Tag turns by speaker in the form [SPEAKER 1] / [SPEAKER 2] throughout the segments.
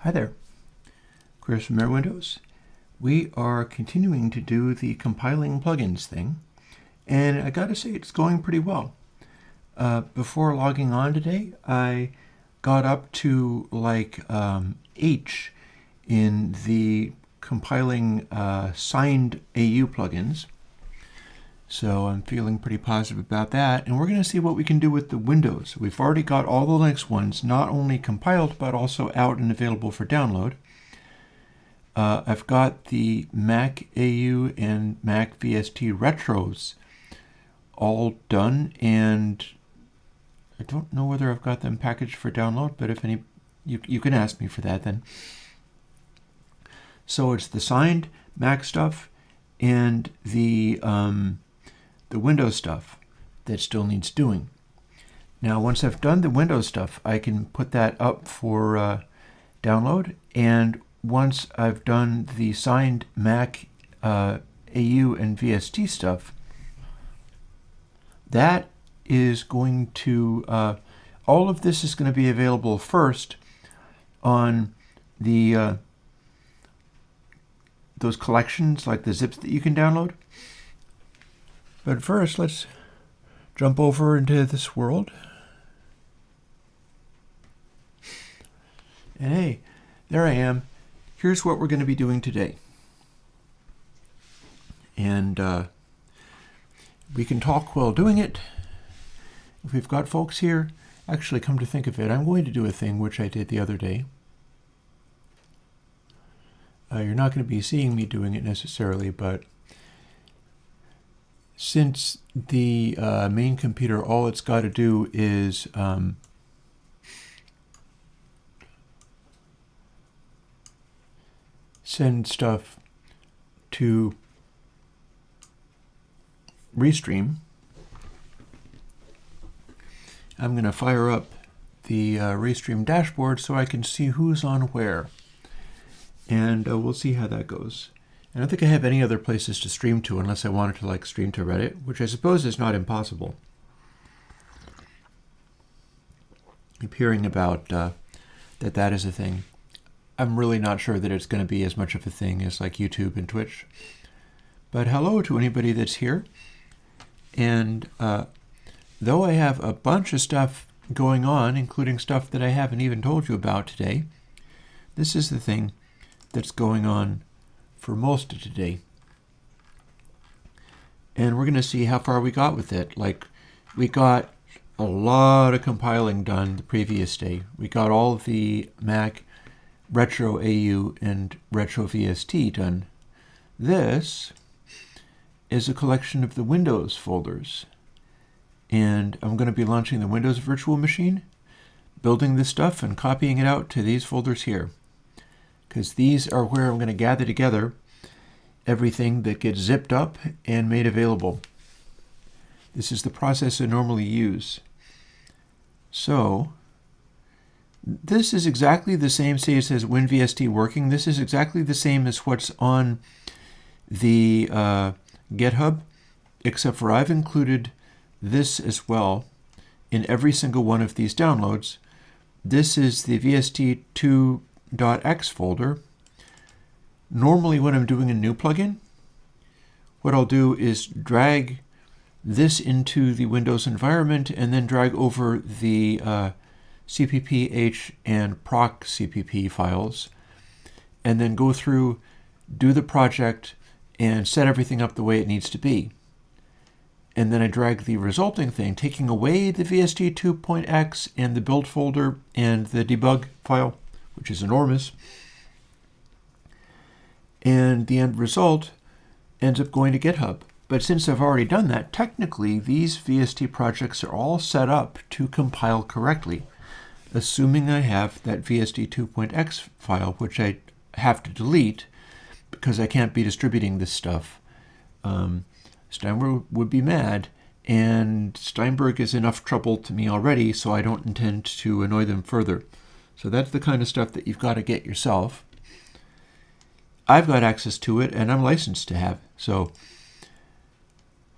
[SPEAKER 1] Hi there, Chris from Airwindows. We are continuing to do the compiling plugins thing, and I gotta say it's going pretty well. Before logging on today, I got up to like H in the compiling signed AU plugins. So I'm feeling pretty positive about that, and we're going to see what we can do with the Windows. We've already got all the Linux ones not only compiled but also out and available for download. I've got the Mac AU and Mac VST retros all done, and I don't know whether I've got them packaged for download, but if any, you can ask me for that then. So it's the signed Mac stuff and the Windows stuff that still needs doing. Now, once I've done the Windows stuff, I can put that up for download. And once I've done the signed Mac AU and VST stuff, that is going to, all of this is going to be available first on the those collections, like the zips that you can download. But first, let's jump over into this world. And hey, there I am. Here's what we're going to be doing today. And we can talk while doing it. If we've got folks here, actually, come to think of it, I'm going to do a thing which I did the other day. You're not going to be seeing me doing it necessarily, but since the main computer, all it's got to do is send stuff to Restream, I'm going to fire up the Restream dashboard so I can see who's on where. And we'll see how that goes. I don't think I have any other places to stream to unless I wanted to like stream to Reddit, which I suppose is not impossible. I'm hearing about that is a thing. I'm really not sure that it's going to be as much of a thing as like YouTube and Twitch. But hello to anybody that's here. And though I have a bunch of stuff going on, including stuff that I haven't even told you about today, this is the thing that's going on for most of today. And we're going to see how far we got with it. Like, we got a lot of compiling done the previous day. We got all of the Mac Retro AU and Retro VST done. This is a collection of the Windows folders. And I'm going to be launching the Windows virtual machine, building this stuff and copying it out to these folders here. Because these are where I'm going to gather together everything that gets zipped up and made available. This is the process I normally use. So, this is exactly the same, say it says WinVST working. This is exactly the same as what's on the GitHub, except for I've included this as well in every single one of these downloads. This is the VST2.x folder. Normally when I'm doing a new plugin, what I'll do is drag this into the Windows environment and then drag over the CPP-H and proc CPP files, and then go through, do the project, and set everything up the way it needs to be. And then I drag the resulting thing, taking away the VST2.x and the build folder and the debug file, which is enormous. And the end result ends up going to GitHub. But since I've already done that, technically these VST projects are all set up to compile correctly, assuming I have that VST2.x file, which I have to delete because I can't be distributing this stuff. Steinberg would be mad, and Steinberg is enough trouble to me already, so I don't intend to annoy them further. So that's the kind of stuff that you've got to get yourself. I've got access to it, and I'm licensed to have. So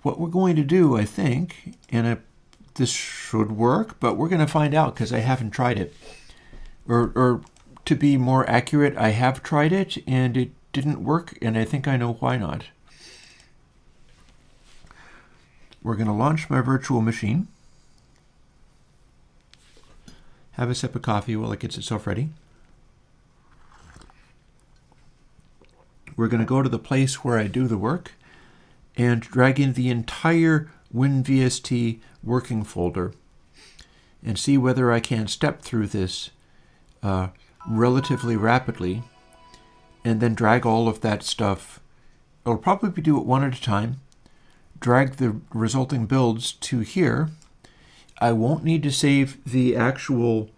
[SPEAKER 1] what we're going to do, I think, and this should work, but we're going to find out because I haven't tried it. Or to to be more accurate, I have tried it and it didn't work, and I think I know why not. We're going to launch my virtual machine. Have a sip of coffee while it gets itself ready. We're going to go to the place where I do the work and drag in the entire WinVST working folder and see whether I can step through this relatively rapidly, and then drag all of that stuff. I'll probably do it one at a time. Drag the resulting builds to here. I won't need to save the actual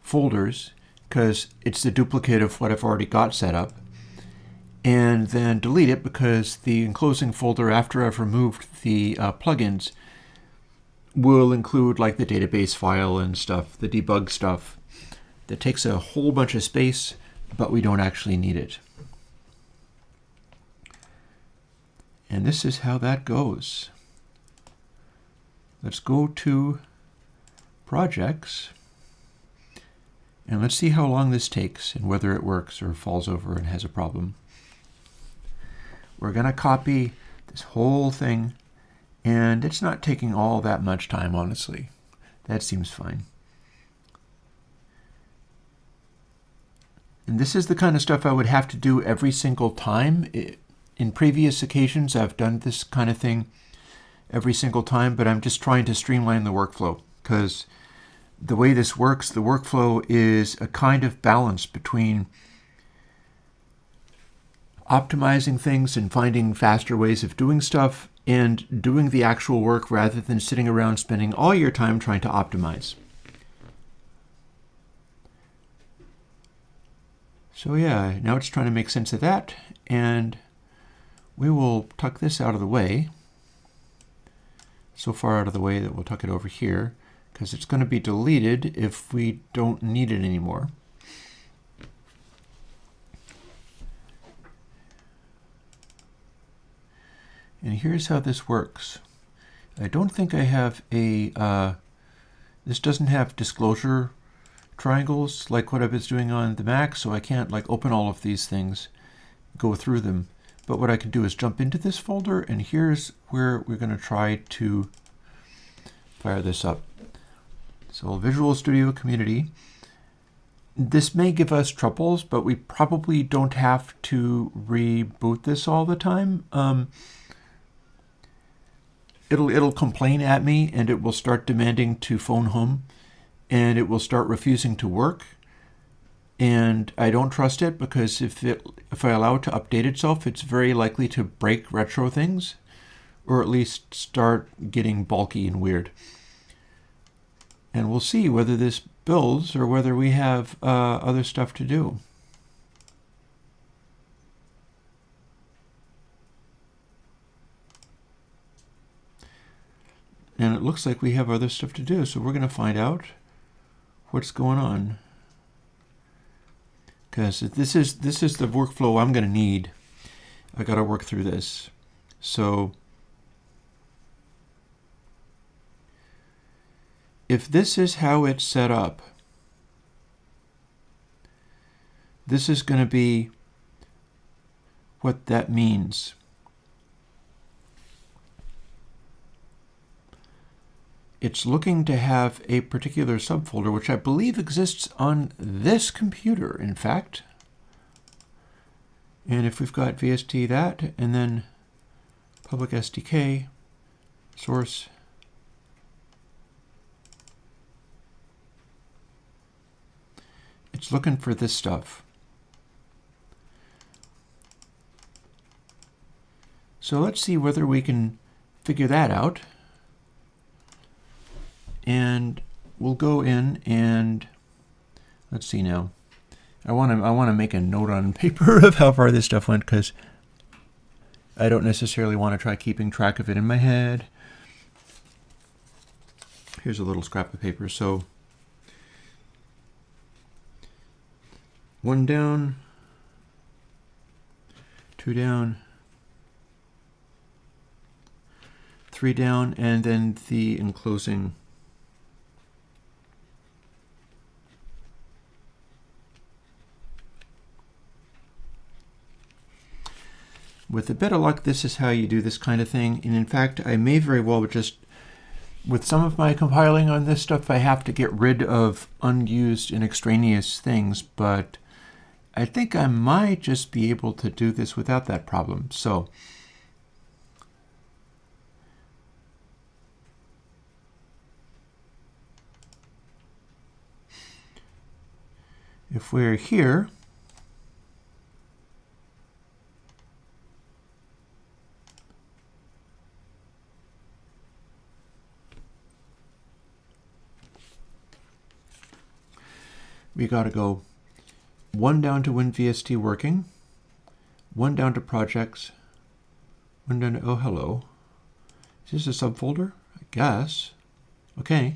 [SPEAKER 1] folders because it's the duplicate of what I've already got set up. And then delete it because the enclosing folder after I've removed the plugins will include like the database file and stuff, the debug stuff. That takes a whole bunch of space, but we don't actually need it. And this is how that goes. Let's go to projects, and let's see how long this takes and whether it works or falls over and has a problem. We're going to copy this whole thing, and it's not taking all that much time, honestly. That seems fine. And this is the kind of stuff I would have to do every single time. In previous occasions, I've done this kind of thing every single time, but I'm just trying to streamline the workflow because the way this works, the workflow is a kind of balance between optimizing things and finding faster ways of doing stuff and doing the actual work rather than sitting around spending all your time trying to optimize. So yeah, now it's trying to make sense of that, and we will tuck this out of the way. So far out of the way that we'll tuck it over here, because it's going to be deleted if we don't need it anymore. And here's how this works. I don't think I have a, this doesn't have disclosure triangles like what I was doing on the Mac, so I can't like open all of these things, go through them. But what I can do is jump into this folder, and here's where we're going to try to fire this up. So Visual Studio Community. This may give us troubles, but we probably don't have to reboot this all the time. It'll complain at me, and it will start demanding to phone home, and it will start refusing to work. And I don't trust it because if I allow it to update itself, it's very likely to break retro things, or at least start getting bulky and weird. And we'll see whether this builds or whether we have other stuff to do. And it looks like we have other stuff to do, so we're going to find out what's going on. Because this is the workflow I'm going to need. I got to work through this. So if this is how it's set up, this is going to be what that means. It's looking to have a particular subfolder, which I believe exists on this computer, in fact. And if we've got VST that, and then public SDK, source, it's looking for this stuff. So let's see whether we can figure that out. And we'll go in and let's see now. I want to make a note on paper of how far this stuff went because I don't necessarily want to try keeping track of it in my head. Here's a little scrap of paper. So 1 down, 2 down, 3 down, and then the enclosing With a bit of luck, this is how you do this kind of thing. And in fact, I may very well just, with some of my compiling on this stuff, I have to get rid of unused and extraneous things, but I think I might just be able to do this without that problem. So if we're here, we got to go 1 down to WinVST working, 1 down to projects, 1 down to, oh, hello. Is this a subfolder? I guess. Okay.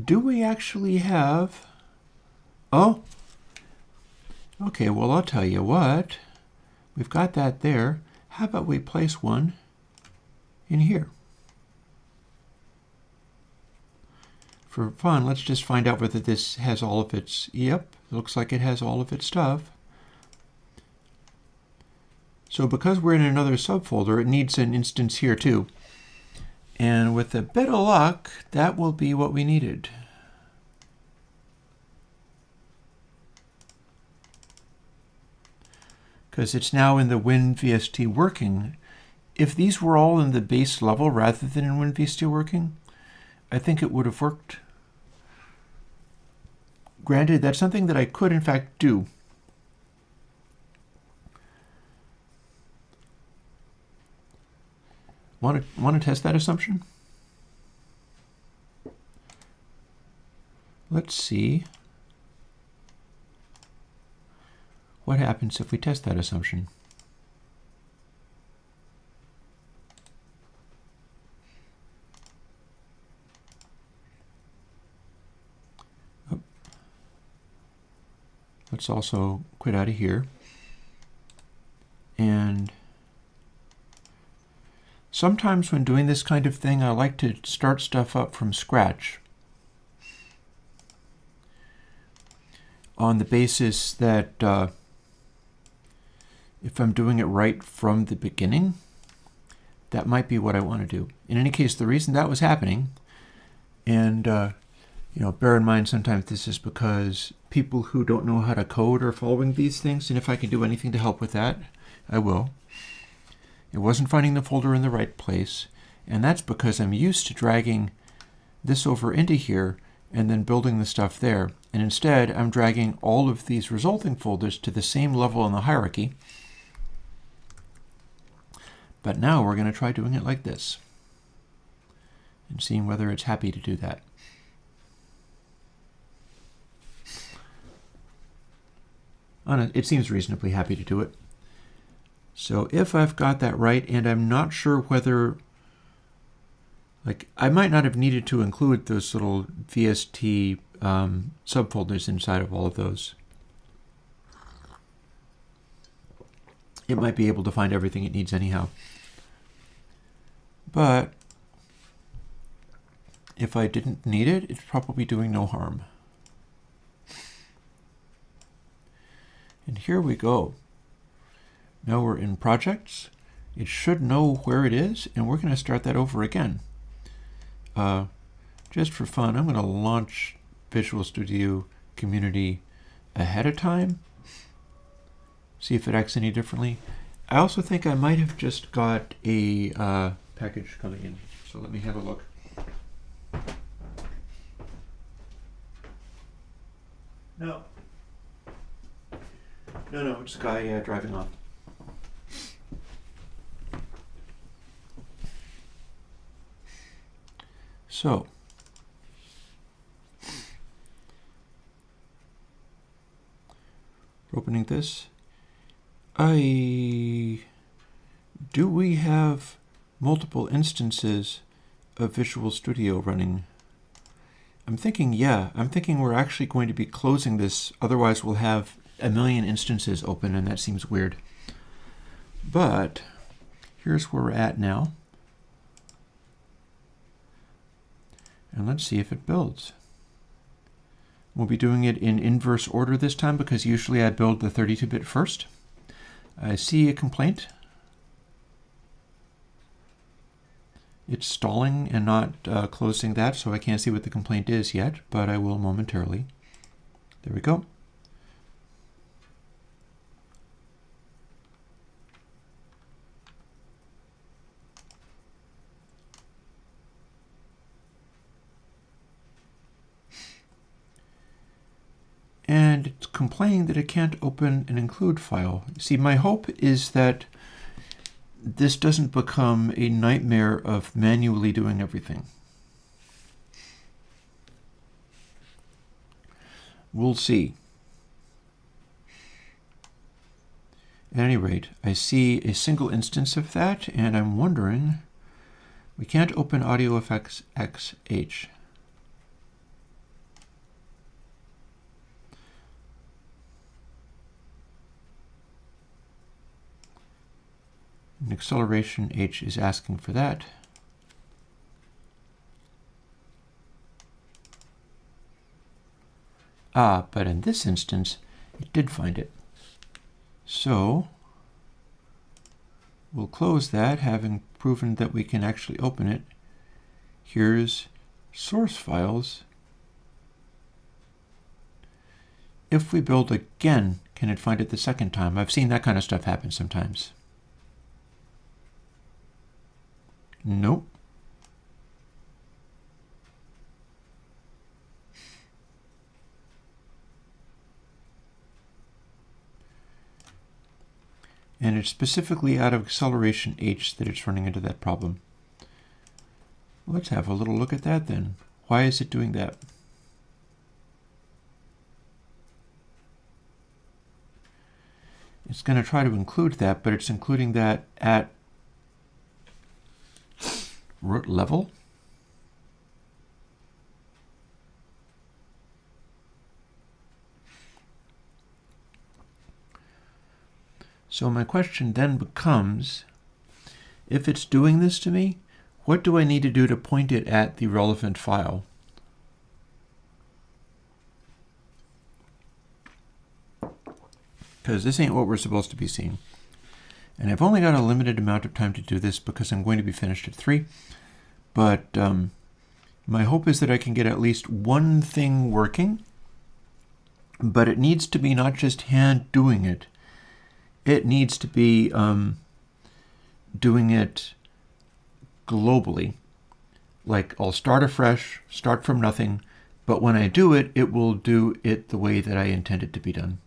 [SPEAKER 1] Do we actually have, oh, okay, well, I'll tell you what. We've got that there. How about we place one in here? For fun, let's just find out whether this has all of its, yep, looks like it has all of its stuff. So because we're in another subfolder, it needs an instance here too. And with a bit of luck, that will be what we needed. Because it's now in the WinVST working. If these were all in the base level rather than in WinVST working, I think it would have worked. Granted, that's something that I could in fact do. Want to test that assumption? Let's see what happens if we test that assumption. Let's also quit out of here. And sometimes when doing this kind of thing, I like to start stuff up from scratch on the basis that if I'm doing it right from the beginning, that might be what I want to do. In any case, the reason that was happening, and bear in mind sometimes this is because people who don't know how to code are following these things, and if I can do anything to help with that, I will. It wasn't finding the folder in the right place, and that's because I'm used to dragging this over into here and then building the stuff there. And instead, I'm dragging all of these resulting folders to the same level in the hierarchy. But now we're going to try doing it like this and seeing whether it's happy to do that. It seems reasonably happy to do it. So if I've got that right, and I'm not sure whether, I might not have needed to include those little VST subfolders inside of all of those. It might be able to find everything it needs anyhow. But if I didn't need it, it's probably doing no harm. And here we go. Now we're in projects. It should know where it is, and we're going to start that over again. Just for fun, I'm going to launch Visual Studio Community ahead of time. See if it acts any differently. I also think I might have just got a package coming in. So let me have a look. No. No, it's a guy driving off. So, opening this, do we have multiple instances of Visual Studio running? I'm thinking, yeah. I'm thinking we're actually going to be closing this, otherwise we'll have a million instances open, and that seems weird. But here's where we're at now. And let's see if it builds. We'll be doing it in inverse order this time because usually I build the 32-bit first. I see a complaint. It's stalling and not closing that, so I can't see what the complaint is yet, but I will momentarily. There we go. And it's complaining that it can't open an include file. See, my hope is that this doesn't become a nightmare of manually doing everything. We'll see. At any rate, I see a single instance of that, and I'm wondering, we can't open Audio Effects XH. And acceleration H is asking for that. But in this instance, it did find it. So we'll close that, having proven that we can actually open it. Here's source files. If we build again, can it find it the second time? I've seen that kind of stuff happen sometimes. Nope. And it's specifically out of acceleration H that it's running into that problem. Let's have a little look at that then. Why is it doing that? It's going to try to include that, but it's including that at root level. So my question then becomes, if it's doing this to me, what do I need to do to point it at the relevant file? Because this ain't what we're supposed to be seeing. And I've only got a limited amount of time to do this because I'm going to be finished at 3. But my hope is that I can get at least one thing working. But it needs to be not just hand doing it. It needs to be doing it globally. Like I'll start afresh, start from nothing. But when I do it, it will do it the way that I intend it to be done.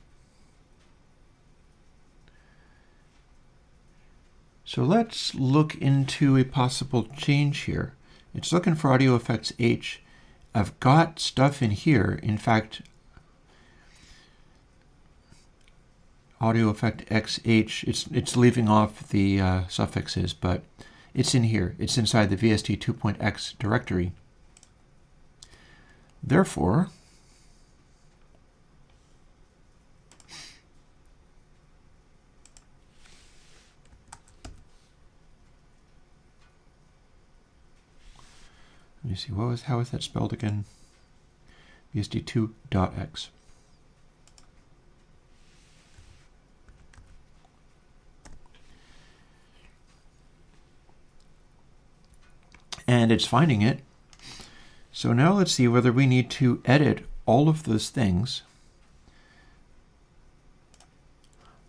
[SPEAKER 1] So let's look into a possible change here. It's looking for Audio Effects H. I've got stuff in here. In fact, Audio Effect XH, it's leaving off the suffixes, but it's in here. It's inside the VST 2.x directory. Therefore, let me see, how is that spelled again? VST2.x. And it's finding it. So now let's see whether we need to edit all of those things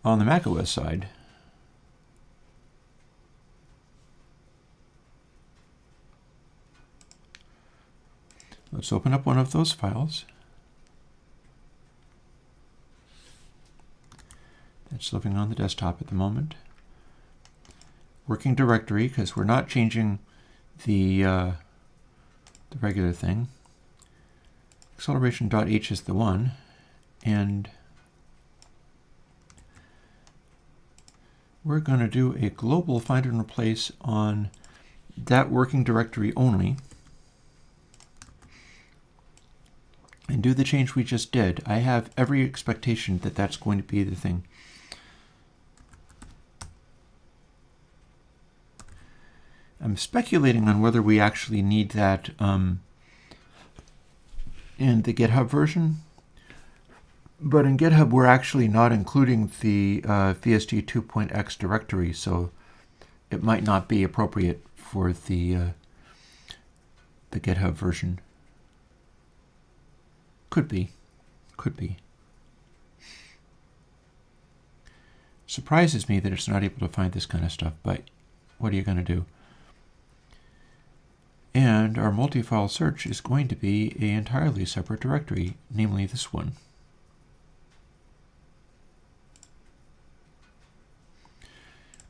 [SPEAKER 1] on the macOS side. Let's open up one of those files. That's living on the desktop at the moment. Working directory, because we're not changing the regular thing. Acceleration.h is the one, and we're going to do a global find and replace on that working directory only, and do the change we just did. I have every expectation that that's going to be the thing. I'm speculating on whether we actually need that in the GitHub version. But in GitHub, we're actually not including the VST 2.x directory, so it might not be appropriate for the GitHub version. Could be. Could be. Surprises me that it's not able to find this kind of stuff, but what are you going to do? And our multi-file search is going to be an entirely separate directory, namely this one.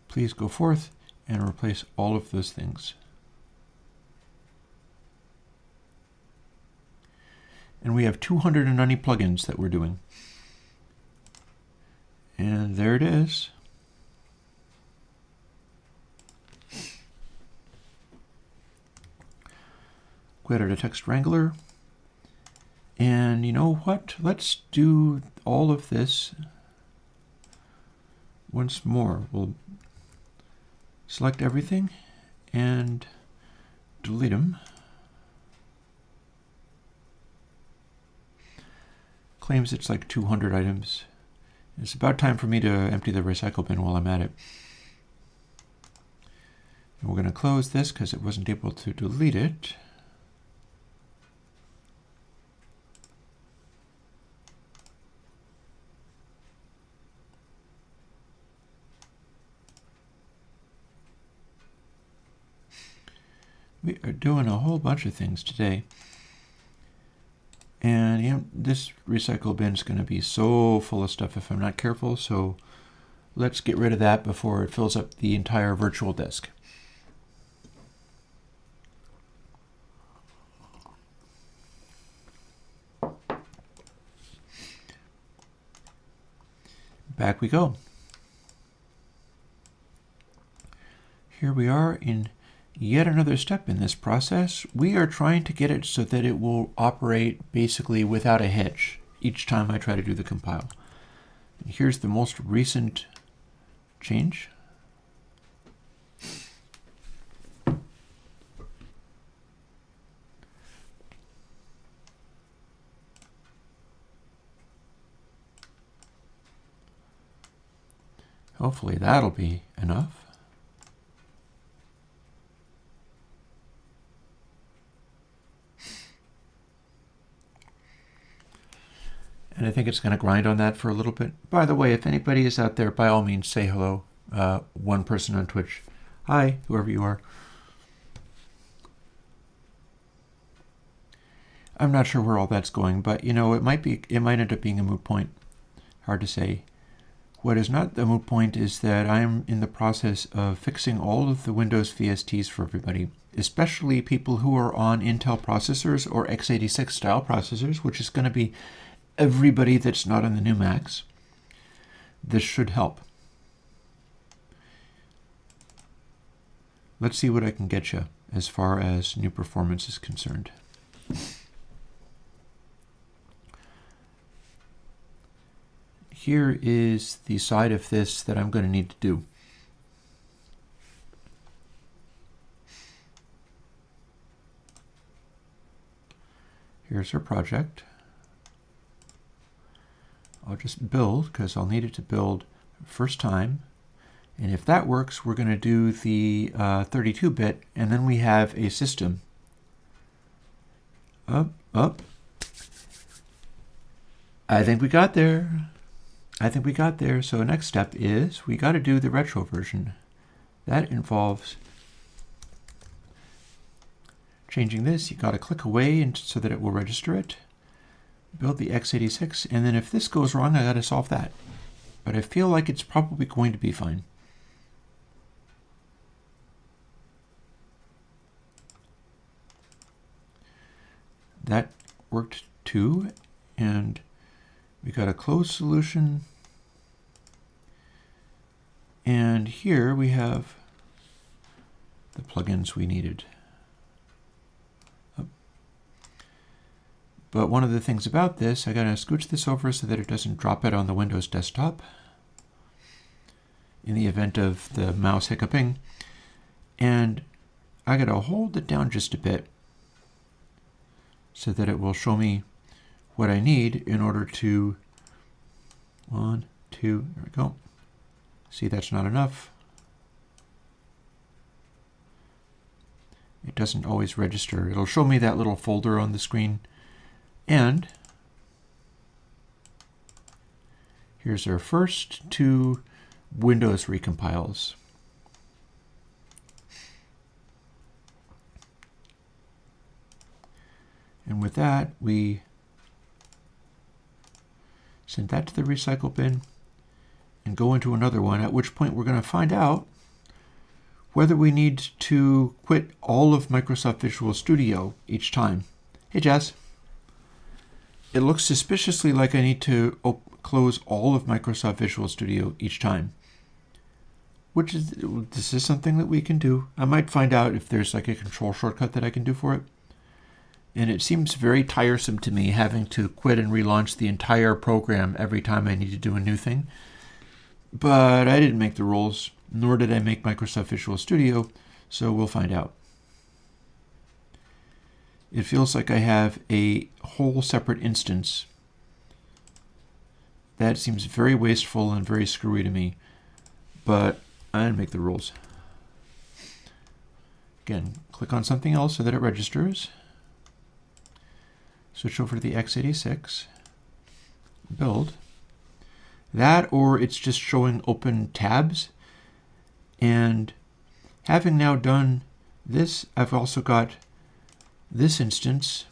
[SPEAKER 1] Please go forth and replace all of those things. And we have 290 plugins that we're doing. And there it is. Go to Text Wrangler. And you know what? Let's do all of this once more. We'll select everything and delete them. Claims it's like 200 items. It's about time for me to empty the recycle bin while I'm at it. And we're going to close this because it wasn't able to delete it. We are doing a whole bunch of things today. And yeah, this recycle bin is going to be so full of stuff if I'm not careful, so let's get rid of that before it fills up the entire virtual disk. Back we go. Here we are in yet another step in this process. We are trying to get it so that it will operate basically without a hitch each time I try to do the compile. And here's the most recent change. Hopefully that'll be enough. And I think it's going to grind on that for a little bit. By the way, if anybody is out there, by all means, say hello. One person on Twitch. Hi, whoever you are. I'm not sure where all that's going, but you know, it might end up being a moot point. Hard to say. What is not the moot point is that I'm in the process of fixing all of the Windows VSTs for everybody, especially people who are on Intel processors or x86 style processors, which is going to be everybody that's not on the new Macs. This should help. Let's see what I can get you as far as new performance is concerned. Here is the side of this that I'm going to need to do. Here's our project. I'll just build because I'll need it to build first time. And if that works, we're going to do the 32-bit, and then we have a system. Up. I think we got there. So next step is we got to do the retro version. That involves changing this. You got to click away so that it will register it. Build the x86, and then if this goes wrong, I got to solve that. But I feel like it's probably going to be fine. That worked too, and we got a closed solution. And here we have the plugins we needed. But one of the things about this, I gotta scooch this over so that it doesn't drop it on the Windows desktop in the event of the mouse hiccuping. And I gotta hold it down just a bit so that it will show me what I need in order to 1, 2, there we go. See, that's not enough. It doesn't always register. It'll show me that little folder on the screen. And here's our first 2 Windows recompiles. And with that, we send that to the recycle bin and go into another one, at which point we're going to find out whether we need to quit all of Microsoft Visual Studio each time. Hey, Jazz. It looks suspiciously like I need to close all of Microsoft Visual Studio each time. This is something that we can do. I might find out if there's like a control shortcut that I can do for it. And it seems very tiresome to me having to quit and relaunch the entire program every time I need to do a new thing. But I didn't make the rules, nor did I make Microsoft Visual Studio, so we'll find out. It feels like I have a whole separate instance. That seems very wasteful and very screwy to me, but I didn't make the rules. Again, click on something else so that it registers. Switch over to the x86, build. That, or it's just showing open tabs. And having now done this, I've also got this instance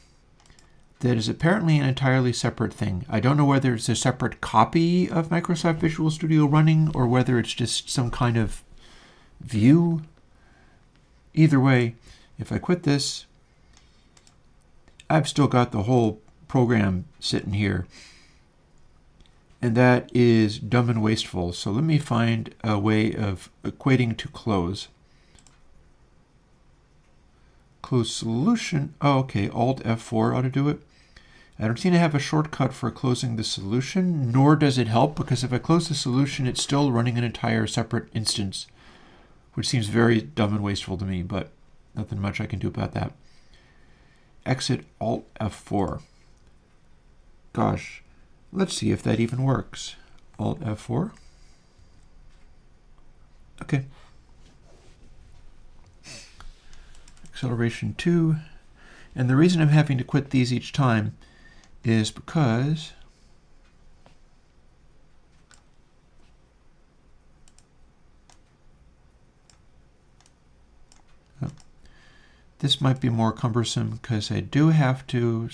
[SPEAKER 1] that is apparently an entirely separate thing. I don't know whether it's a separate copy of Microsoft Visual Studio running or whether it's just some kind of view. Either way, if I quit this, I've still got the whole program sitting here. And that is dumb and wasteful. So let me find a way of equating to close. Close solution. Oh, okay. Alt F4 ought to do it. I don't seem to have a shortcut for closing the solution, nor does it help, because if I close the solution, it's still running an entire separate instance, which seems very dumb and wasteful to me, but nothing much I can do about that. Exit Alt F4. Gosh, let's see if that even works. Alt F4. Okay. Acceleration 2. And the reason I'm having to quit these each time is because this might be more cumbersome because I do have to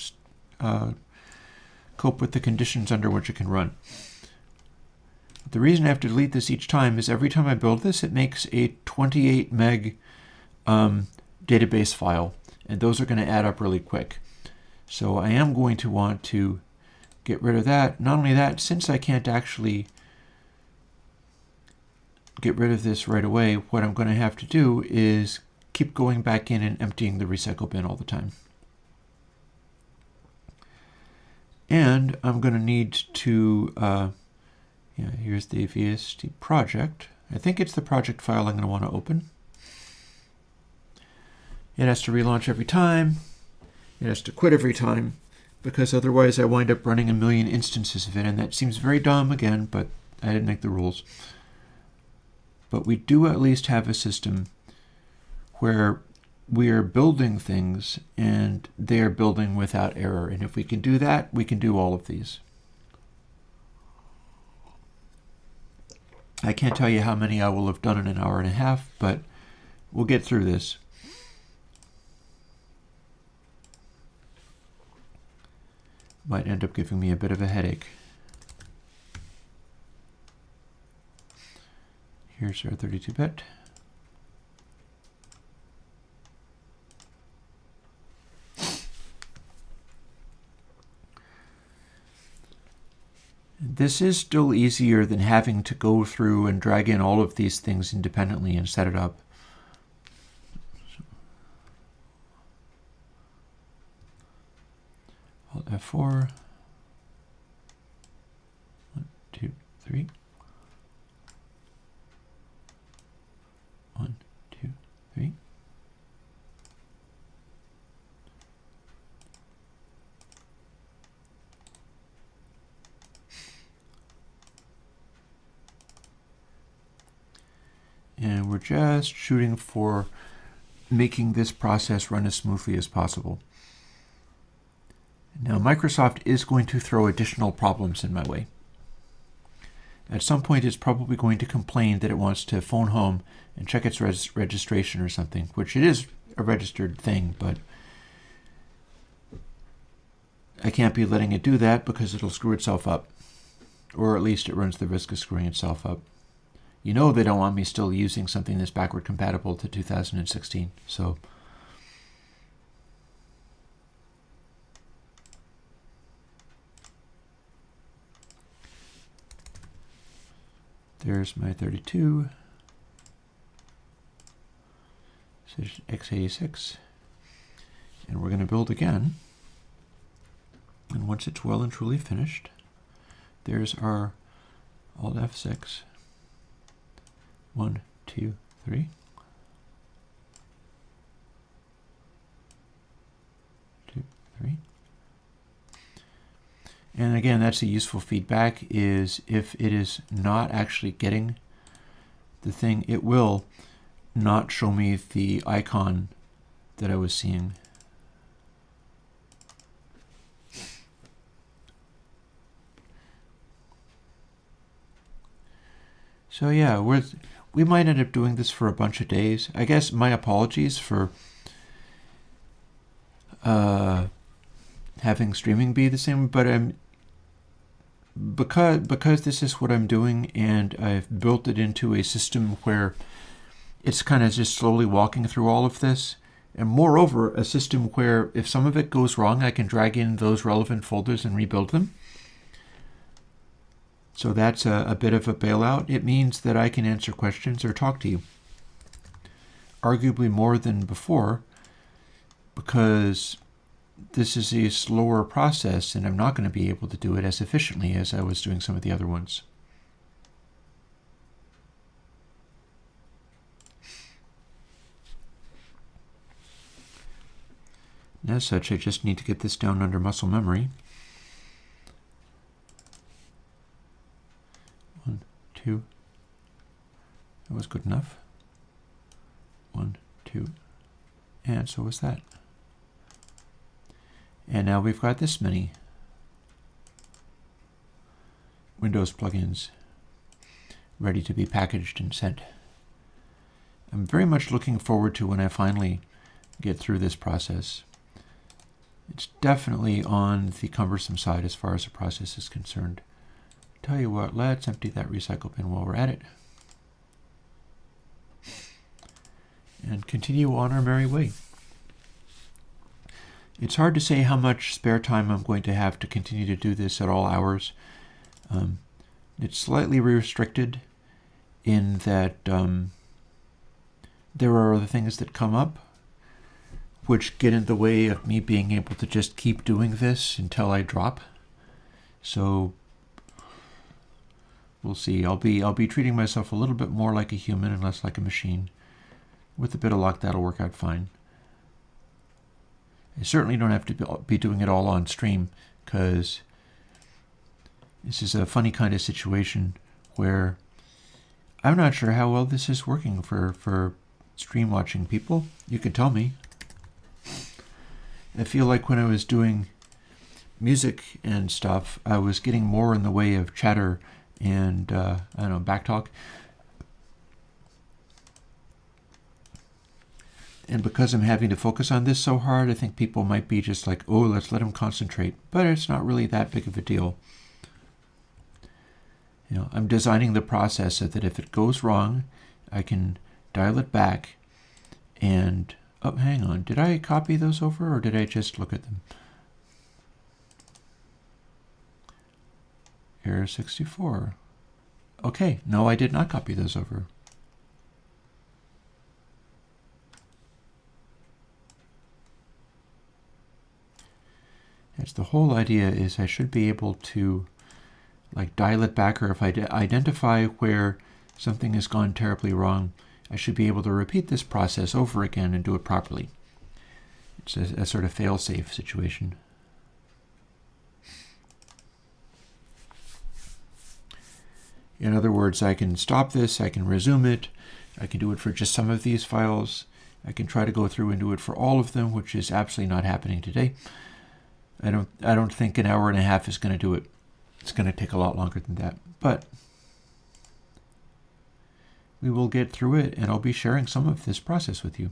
[SPEAKER 1] cope with the conditions under which it can run. The reason I have to delete this each time is every time I build this, it makes a 28 meg database file, and those are going to add up really quick. So I am going to want to get rid of that. Not only that, since I can't actually get rid of this right away, what I'm going to have to do is keep going back in and emptying the recycle bin all the time. And I'm going to need to, here's the VST project. I think it's the project file I'm going to want to open. It has to relaunch every time. It has to quit every time, because otherwise I wind up running a million instances of it, and that seems very dumb again, but I didn't make the rules. But we do at least have a system where we are building things and they are building without error. And if we can do that, we can do all of these. I can't tell you how many I will have done in an hour and a half, but we'll get through this. Might end up giving me a bit of a headache. Here's our 32-bit. This is still easier than having to go through and drag in all of these things independently and set it up. Alt F4. 1, 2, 3. 1, 2, 3. we're just shooting for making this process run as smoothly as possible. Now, Microsoft is going to throw additional problems in my way. At some point, it's probably going to complain that it wants to phone home and check its registration or something, which it is a registered thing, but I can't be letting it do that because it'll screw itself up. Or at least it runs the risk of screwing itself up. You know they don't want me still using something that's backward compatible to 2016, so there's my 32, x86, and we're going to build again. And once it's well and truly finished, there's our Alt F6. 1, 2, 3. 2, 3. And again, that's a useful feedback, is if it is not actually getting the thing, it will not show me the icon that I was seeing. So yeah, we might end up doing this for a bunch of days. I guess my apologies for having streaming be the same, but because this is what I'm doing, and I've built it into a system where it's kind of just slowly walking through all of this, and moreover, a system where if some of it goes wrong, I can drag in those relevant folders and rebuild them. So that's a bit of a bailout. It means that I can answer questions or talk to you, arguably more than before, because this is a slower process and I'm not going to be able to do it as efficiently as I was doing some of the other ones. And as such, I just need to get this down under muscle memory. 1, 2. That was good enough. 1, 2. And so was that. And now we've got this many Windows plugins ready to be packaged and sent. I'm very much looking forward to when I finally get through this process. It's definitely on the cumbersome side as far as the process is concerned. Tell you what, let's empty that recycle bin while we're at it. And continue on our merry way. It's hard to say how much spare time I'm going to have to continue to do this at all hours. It's slightly restricted in that there are other things that come up which get in the way of me being able to just keep doing this until I drop. So we'll see. I'll be treating myself a little bit more like a human and less like a machine. With a bit of luck, that'll work out fine. I certainly don't have to be doing it all on stream, because this is a funny kind of situation where I'm not sure how well this is working for stream watching people. You can tell me. I feel like when I was doing music and stuff, I was getting more in the way of chatter and, I don't know, backtalk. And because I'm having to focus on this so hard, I think people might be just like, oh, let's let him concentrate. But it's not really that big of a deal. You know, I'm designing the process so that if it goes wrong, I can dial it back and, oh, hang on, did I copy those over or did I just look at them? Error 64. Okay, no, I did not copy those over. That's the whole idea, is I should be able to like dial it back, or if I identify where something has gone terribly wrong, I should be able to repeat this process over again and do it properly. It's a sort of fail-safe situation. In other words, I can stop this, I can resume it, I can do it for just some of these files. I can try to go through and do it for all of them, which is absolutely not happening today. I don't think an hour and a half is going to do it. It's going to take a lot longer than that. But we will get through it, and I'll be sharing some of this process with you.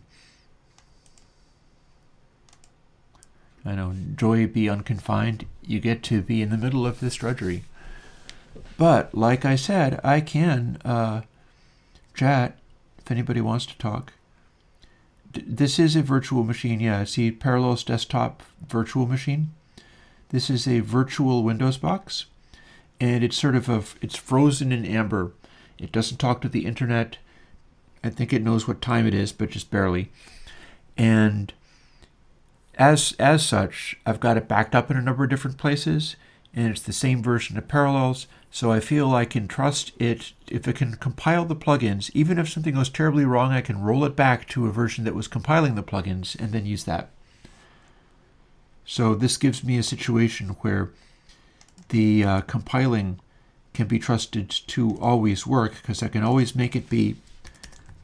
[SPEAKER 1] I know, joy be unconfined. You get to be in the middle of this drudgery. But, like I said, I can chat if anybody wants to talk. This is a virtual machine. Yeah, see, Parallels Desktop Virtual Machine. This is a virtual Windows box. And it's sort of it's frozen in amber. It doesn't talk to the internet. I think it knows what time it is, but just barely. And as such, I've got it backed up in a number of different places, and it's the same version of Parallels, so I feel I can trust it. If it can compile the plugins, even if something goes terribly wrong, I can roll it back to a version that was compiling the plugins and then use that. So this gives me a situation where the compiling can be trusted to always work, because I can always make it be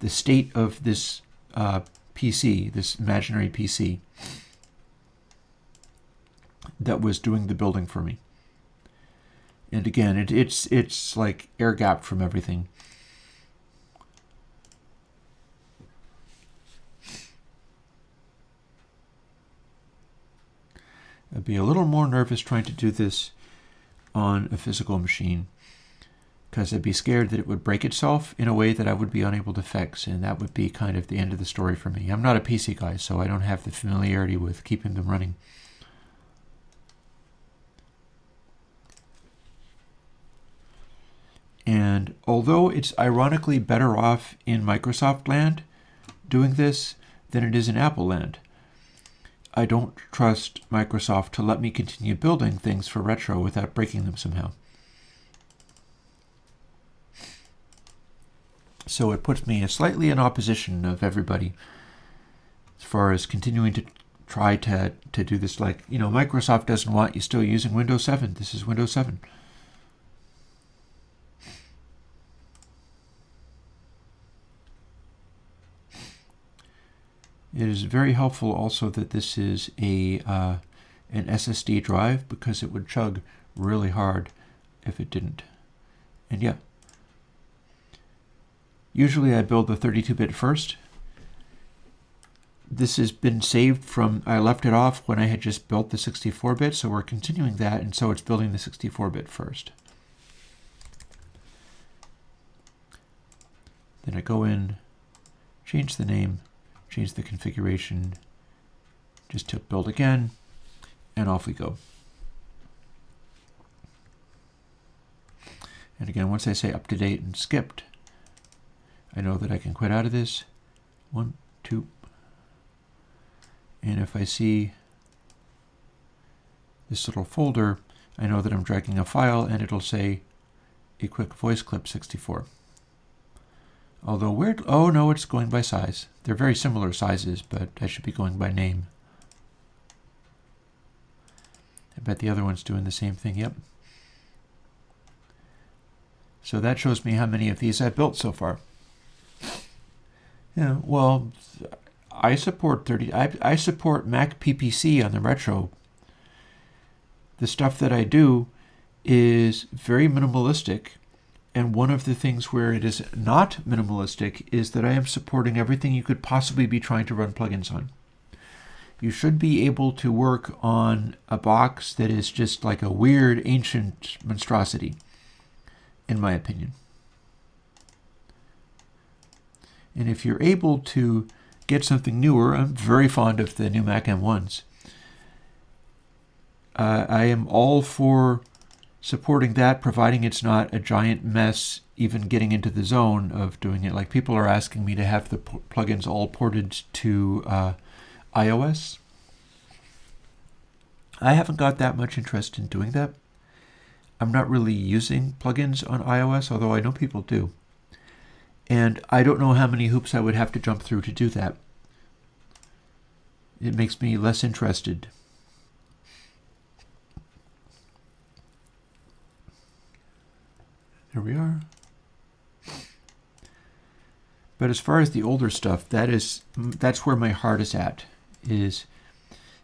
[SPEAKER 1] the state of this PC, this imaginary PC, that was doing the building for me. And again, it's like air gapped from everything. I'd be a little more nervous trying to do this on a physical machine, because I'd be scared that it would break itself in a way that I would be unable to fix, and that would be kind of the end of the story for me. I'm not a PC guy, so I don't have the familiarity with keeping them running. And although it's ironically better off in Microsoft land doing this than it is in Apple land, I don't trust Microsoft to let me continue building things for Retro without breaking them somehow. So it puts me slightly in opposition of everybody as far as continuing to try to do this. Like, you know, Microsoft doesn't want you still using Windows 7. This is Windows 7. It is very helpful also that this is an SSD drive, because it would chug really hard if it didn't. And yeah, usually I build the 32-bit first. This has been saved from, I left it off when I had just built the 64-bit, so we're continuing that, and so it's building the 64-bit first. Then I go in, change the name, change the configuration, just to build again, and off we go. And again, once I say up to date and skipped, I know that I can quit out of this. 1, 2. And if I see this little folder, I know that I'm dragging a file, and it'll say a quick voice clip 64. Although oh no, it's going by size. They're very similar sizes, but I should be going by name. I bet the other one's doing the same thing, yep. So that shows me how many of these I've built so far. Yeah, well, I support I support Mac PPC on the Retro. The stuff that I do is very minimalistic. And one of the things where it is not minimalistic is that I am supporting everything you could possibly be trying to run plugins on. You should be able to work on a box that is just like a weird ancient monstrosity, in my opinion. And if you're able to get something newer, I'm very fond of the new Mac M1s. I am all for supporting that, providing it's not a giant mess, even getting into the zone of doing it. Like, people are asking me to have the plugins all ported to iOS. I haven't got that much interest in doing that. I'm not really using plugins on iOS, although I know people do. And I don't know how many hoops I would have to jump through to do that. It makes me less interested. There we are. But as far as the older stuff, that's where my heart is at, is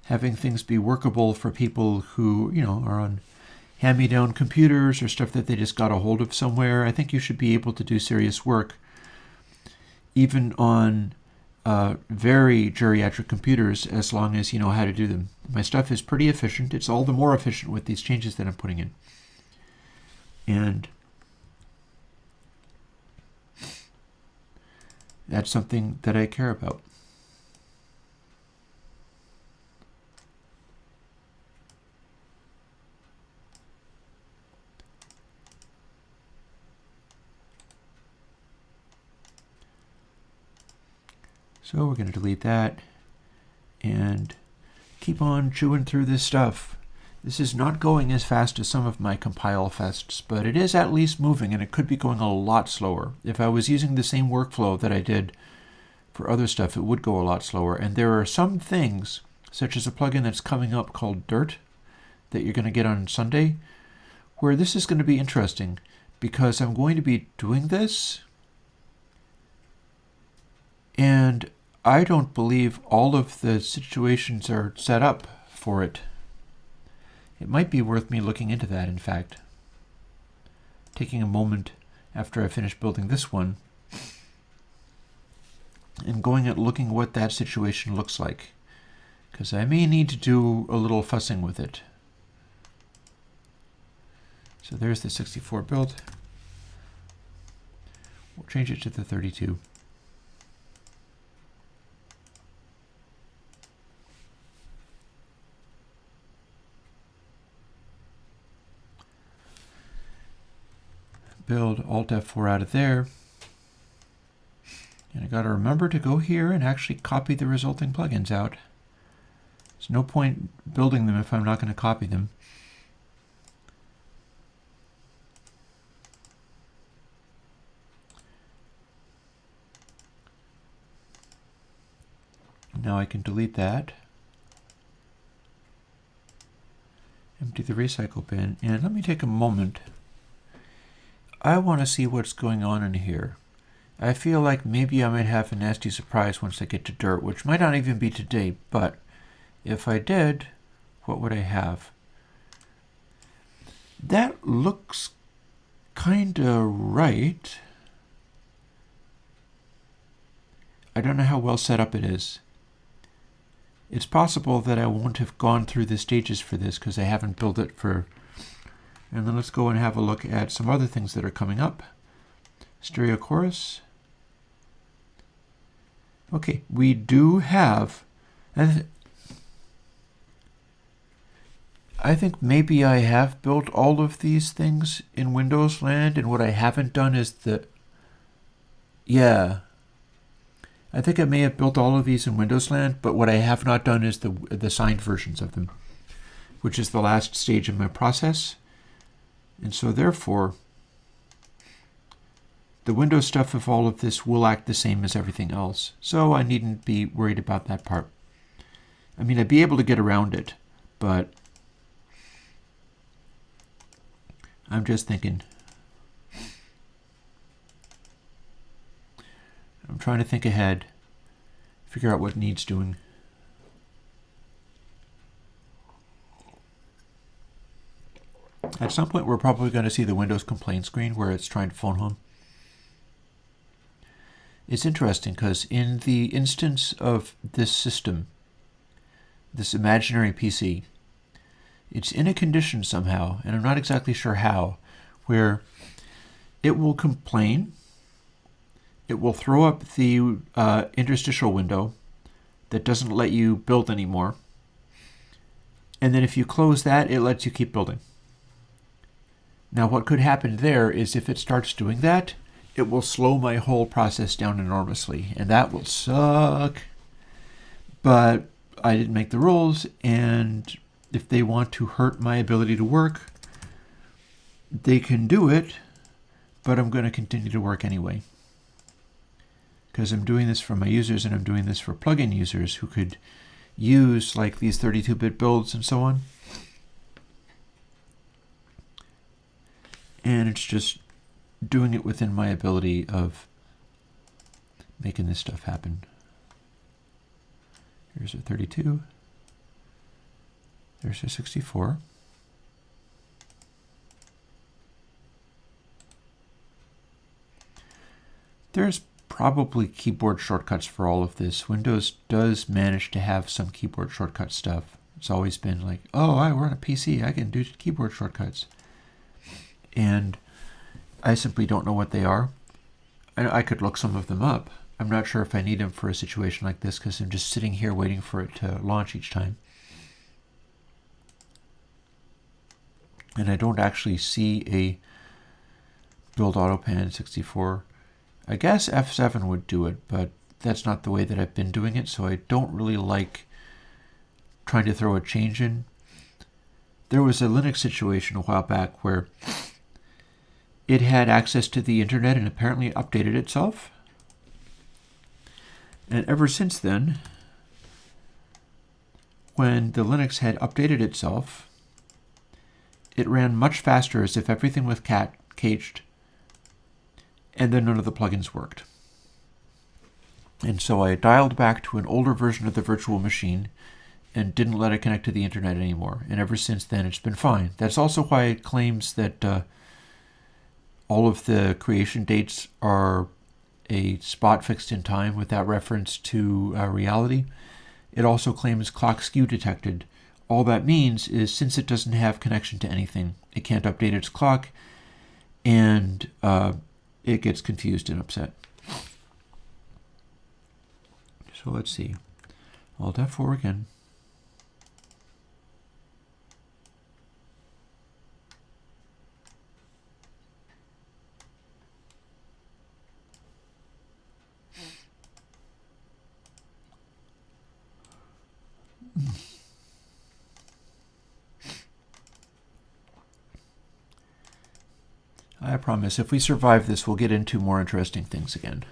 [SPEAKER 1] having things be workable for people who, are on hand-me-down computers or stuff that they just got a hold of somewhere. I think you should be able to do serious work even on very geriatric computers, as long as you know how to do them. My stuff is pretty efficient. It's all the more efficient with these changes that I'm putting in. And that's something that I care about. So we're going to delete that and keep on chewing through this stuff. This is not going as fast as some of my compile fests, but it is at least moving, and it could be going a lot slower. If I was using the same workflow that I did for other stuff, it would go a lot slower. And there are some things, such as a plugin that's coming up called Dirt, that you're going to get on Sunday, where this is going to be interesting, because I'm going to be doing this, and I don't believe all of the situations are set up for it. It might be worth me looking into that, in fact. Taking a moment after I finish building this one and going and looking what that situation looks like, because I may need to do a little fussing with it. So there's the 64 build. We'll change it to the 32. Build Alt F4 out of there. And I got to remember to go here and actually copy the resulting plugins out. There's no point building them if I'm not going to copy them. Now I can delete that. Empty the recycle bin. And let me take a moment. I want to see what's going on in here. I feel like maybe I might have a nasty surprise once I get to Dirt, which might not even be today, but if I did, what would I have? That looks kinda right. I don't know how well set up it is. It's possible that I won't have gone through the stages for this because I haven't built it for... And then let's go and have a look at some other things that are coming up. Stereo chorus. Okay, we do have... I think maybe I have built all of these things in Windows land, and what I haven't done is the... Yeah. I think I may have built all of these in Windows land, but what I have not done is the signed versions of them, which is the last stage in my process. And so therefore, the Windows stuff of all of this will act the same as everything else. So I needn't be worried about that part. I mean, I'd be able to get around it, but I'm just thinking. I'm trying to think ahead, figure out what needs doing. At some point, we're probably going to see the Windows complaint screen where it's trying to phone home. It's interesting because in the instance of this system, this imaginary PC, it's in a condition somehow, and I'm not exactly sure how, where it will complain, it will throw up the interstitial window that doesn't let you build anymore, and then if you close that, it lets you keep building. Now what could happen there is if it starts doing that, it will slow my whole process down enormously, and that will suck. But I didn't make the rules, and if they want to hurt my ability to work, they can do it, but I'm going to continue to work anyway. Because I'm doing this for my users, and I'm doing this for plugin users who could use like these 32-bit builds and so on. And it's just doing it within my ability of making this stuff happen. Here's a 32. There's a 64. There's probably keyboard shortcuts for all of this. Windows does manage to have some keyboard shortcut stuff. It's always been like, oh, we're on a PC, I can do keyboard shortcuts. And I simply don't know what they are. I could look some of them up. I'm not sure if I need them for a situation like this because I'm just sitting here waiting for it to launch each time. And I don't actually see a build AutoPan 64. I guess F7 would do it, but that's not the way that I've been doing it, so I don't really like trying to throw a change in. There was a Linux situation a while back where it had access to the internet and apparently updated itself. And ever since then, when the Linux had updated itself, it ran much faster as if everything was cached, and then none of the plugins worked. And so I dialed back to an older version of the virtual machine and didn't let it connect to the internet anymore. And ever since then, it's been fine. That's also why it claims that all of the creation dates are a spot fixed in time without reference to reality. It also claims clock skew detected. All that means is since it doesn't have connection to anything, it can't update its clock, and it gets confused and upset. So let's see. Alt F4 again. I promise, if we survive this, we'll get into more interesting things again.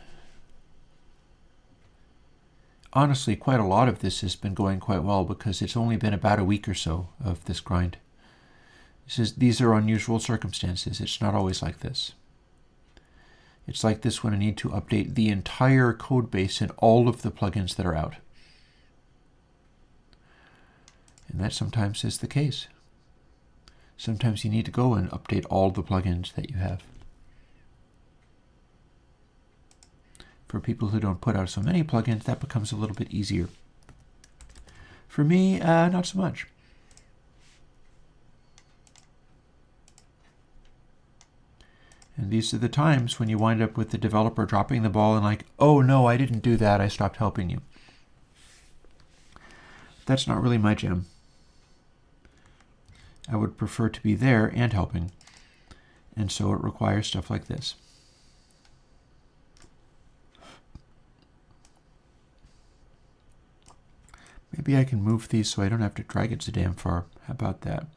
[SPEAKER 1] Honestly, quite a lot of this has been going quite well because it's only been about a week or so of this grind. These are unusual circumstances. It's not always like this. It's like this when I need to update the entire code base and all of the plugins that are out. And that sometimes is the case. Sometimes you need to go and update all the plugins that you have. For people who don't put out so many plugins, that becomes a little bit easier. For me, not so much. And these are the times when you wind up with the developer dropping the ball and like, oh no, I didn't do that, I stopped helping you. That's not really my jam. I would prefer to be there and helping. And so it requires stuff like this. Maybe I can move these so I don't have to drag it so damn far. How about that?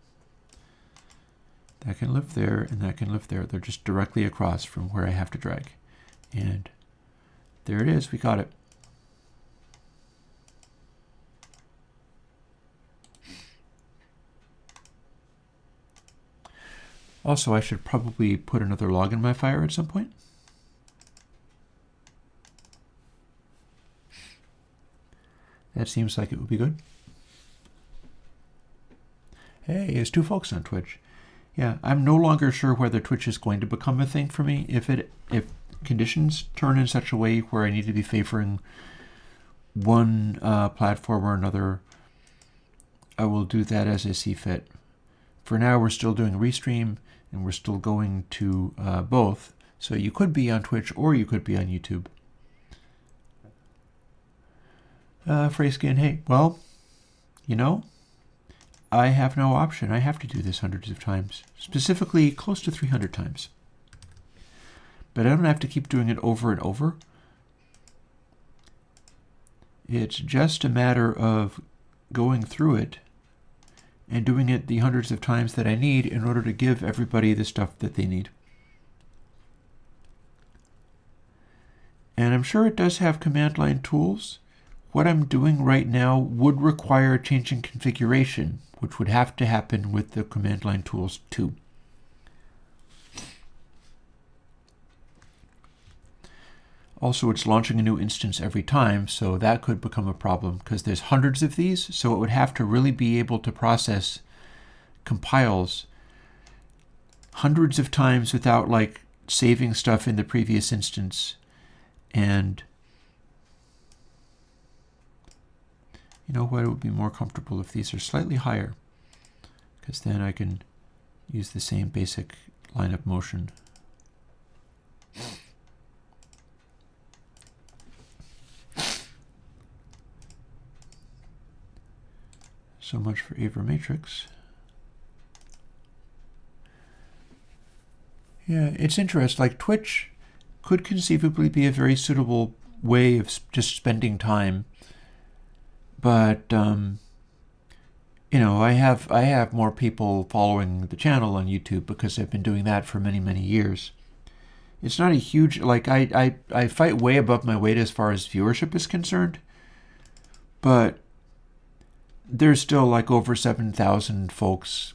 [SPEAKER 1] That can live there and that can live there. They're just directly across from where I have to drag. And there it is, we got it. Also, I should probably put another log in my fire at some point. That seems like it would be good. Hey, it's two folks on Twitch. Yeah, I'm no longer sure whether Twitch is going to become a thing for me. If conditions turn in such a way where I need to be favoring one platform or another, I will do that as I see fit. For now, we're still doing Restream, and we're still going to both. So you could be on Twitch or you could be on YouTube. Freyskin, hey, well, you know, I have no option. I have to do this hundreds of times, specifically close to 300 times. But I don't have to keep doing it over and over. It's just a matter of going through it and doing it the hundreds of times that I need in order to give everybody the stuff that they need. And I'm sure it does have command line tools. What I'm doing right now would require changing configuration, which would have to happen with the command line tools too. Also, it's launching a new instance every time, so that could become a problem because there's hundreds of these, so it would have to really be able to process compiles hundreds of times without like saving stuff in the previous instance. And you know what, it would be more comfortable if these are slightly higher, because then I can use the same basic lineup motion. So much for Avra Matrix. Yeah, it's interesting. Like Twitch could conceivably be a very suitable way of just spending time, but you know, I have more people following the channel on YouTube because I've been doing that for many, many years. It's not a huge, like I fight way above my weight as far as viewership is concerned, but there's still like over 7,000 folks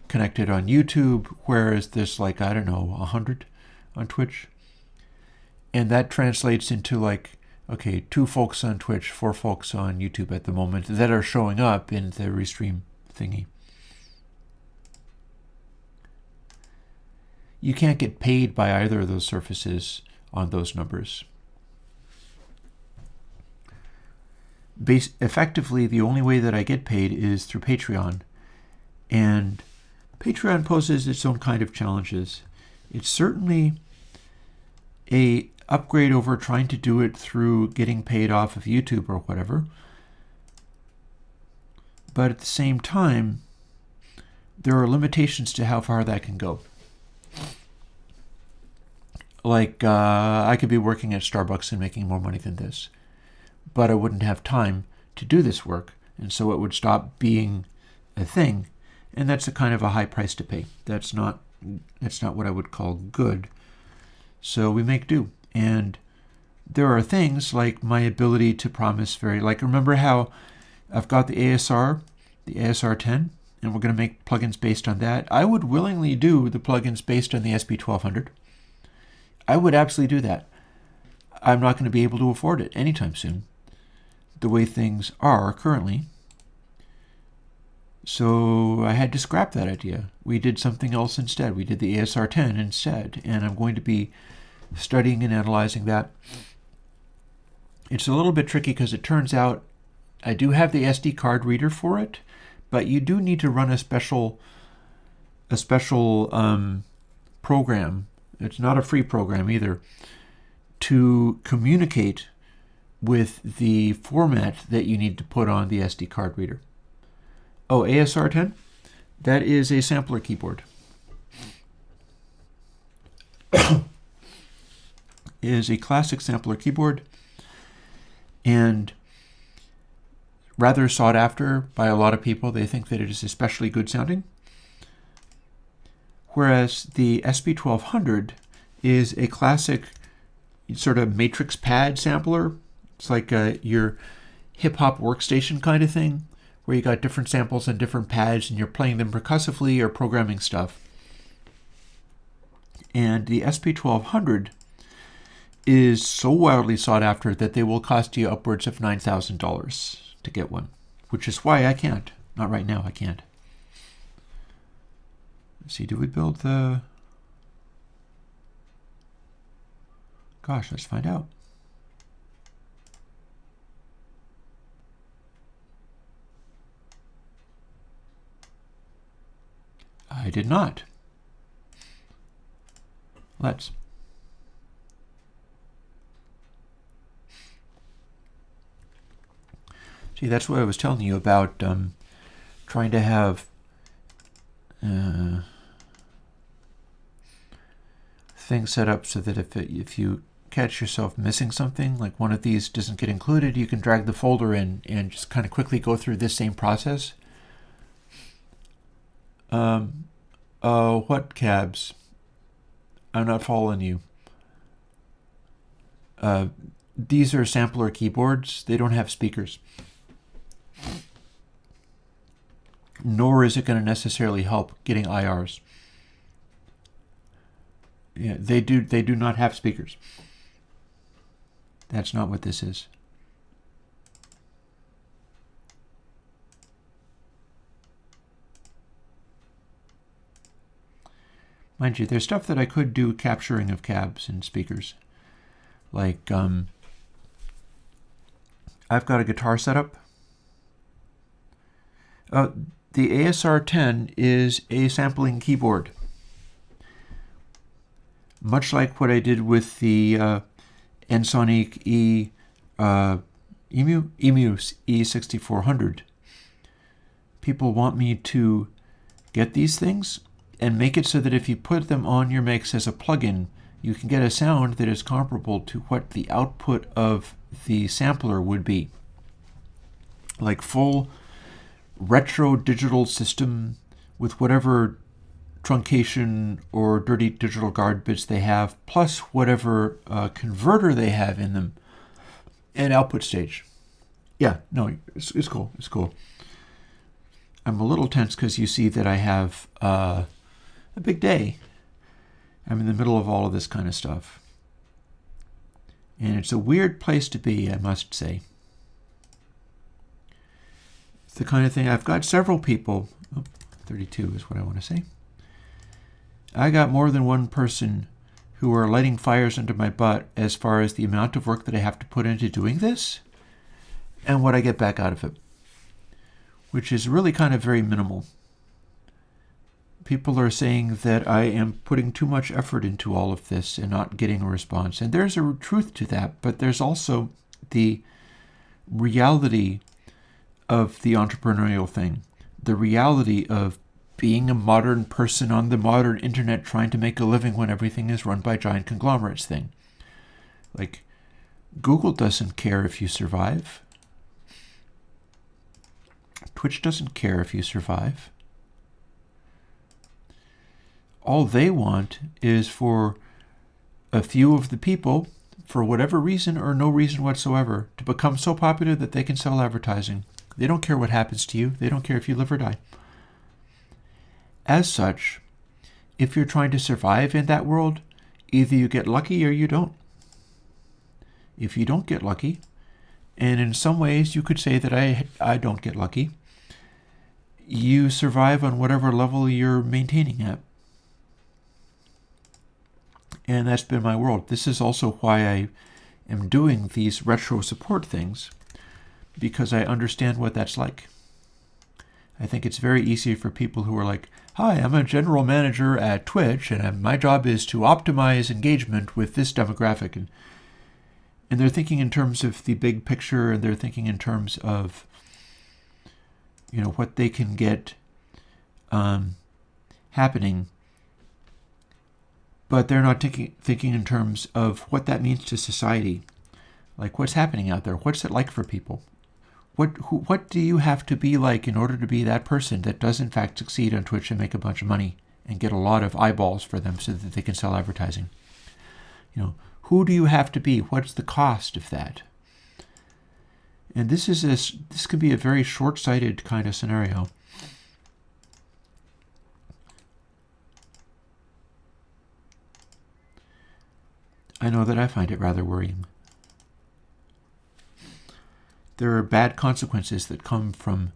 [SPEAKER 1] connected on YouTube, whereas there's like, I don't know, 100 on Twitch. And that translates into like, okay, 2 folks on Twitch, 4 folks on YouTube at the moment that are showing up in the restream thingy. You can't get paid by either of those services on those numbers. Effectively, the only way that I get paid is through Patreon. And Patreon poses its own kind of challenges. It's certainly a upgrade over trying to do it through getting paid off of YouTube or whatever. But at the same time, there are limitations to how far that can go. Like, I could be working at Starbucks and making more money than this, but I wouldn't have time to do this work, and so it would stop being a thing, and that's a kind of a high price to pay. That's not what I would call good. So we make do. And there are things like my ability to promise like, remember how I've got the ASR 10, and we're going to make plugins based on that. I would willingly do the plugins based on the SP1200. I would absolutely do that. I'm not going to be able to afford it anytime soon, the way things are currently. So I had to scrap that idea. We did something else instead. We did the ASR 10 instead, and I'm going to be studying and analyzing that. It's a little bit tricky because it turns out I do have the SD card reader for it, but you do need to run a special program. It's not a free program either, to communicate with the format that you need to put on the SD card reader. Oh, ASR 10? That is a sampler keyboard. It is a classic sampler keyboard and rather sought after by a lot of people. They think that it is especially good sounding. Whereas the SP1200 is a classic sort of matrix pad sampler. It's like your hip-hop workstation kind of thing, where you got different samples on different pads and you're playing them percussively or programming stuff. And the SP1200 is so wildly sought after that they will cost you upwards of $9,000 to get one, which is why I can't. Not right now, I can't. Let's see, do we build the... Gosh, let's find out. I did not. Let's. See, that's what I was telling you about trying to have things set up so that if you catch yourself missing something, like one of these doesn't get included, you can drag the folder in and just kind of quickly go through this same process. What cabs? I'm not following you. These are sampler keyboards. They don't have speakers. Nor is it going to necessarily help getting IRs. Yeah, they do not have speakers. That's not what this is. Mind you, there's stuff that I could do capturing of cabs and speakers. Like, I've got a guitar setup. The ASR10 is a sampling keyboard. Much like what I did with the Ensoniq EMU E6400. People want me to get these things and make it so that if you put them on your mix as a plugin, you can get a sound that is comparable to what the output of the sampler would be. Like full retro digital system with whatever truncation or dirty digital guard bits they have, plus whatever converter they have in them, and output stage. Yeah, no, it's cool. It's cool. I'm a little tense because you see that I have a big day. I'm in the middle of all of this kind of stuff. And it's a weird place to be, I must say. It's the kind of thing, I've got several people, 32 is what I want to say. I got more than one person who are lighting fires under my butt as far as the amount of work that I have to put into doing this and what I get back out of it, which is really kind of very minimal. People are saying that I am putting too much effort into all of this and not getting a response. And there's a truth to that, but there's also the reality of the entrepreneurial thing, the reality of being a modern person on the modern internet trying to make a living when everything is run by giant conglomerates thing. Like, Google doesn't care if you survive. Twitch doesn't care if you survive. All they want is for a few of the people, for whatever reason or no reason whatsoever, to become so popular that they can sell advertising. They don't care what happens to you. They don't care if you live or die. As such, if you're trying to survive in that world, either you get lucky or you don't. If you don't get lucky, and in some ways you could say that I don't get lucky, you survive on whatever level you're maintaining at. And that's been my world. This is also why I am doing these retro support things, because I understand what that's like. I think it's very easy for people who are like, hi, I'm a general manager at Twitch, and my job is to optimize engagement with this demographic. And they're thinking in terms of the big picture, and they're thinking in terms of, you know, what they can get happening. But they're not thinking in terms of what that means to society. Like, what's happening out there? What's it like for people? What do you have to be like in order to be that person that does in fact succeed on Twitch and make a bunch of money and get a lot of eyeballs for them so that they can sell advertising? You know, who do you have to be? What's the cost of that? And this could be a very short-sighted kind of scenario. I know that I find it rather worrying. There are bad consequences that come from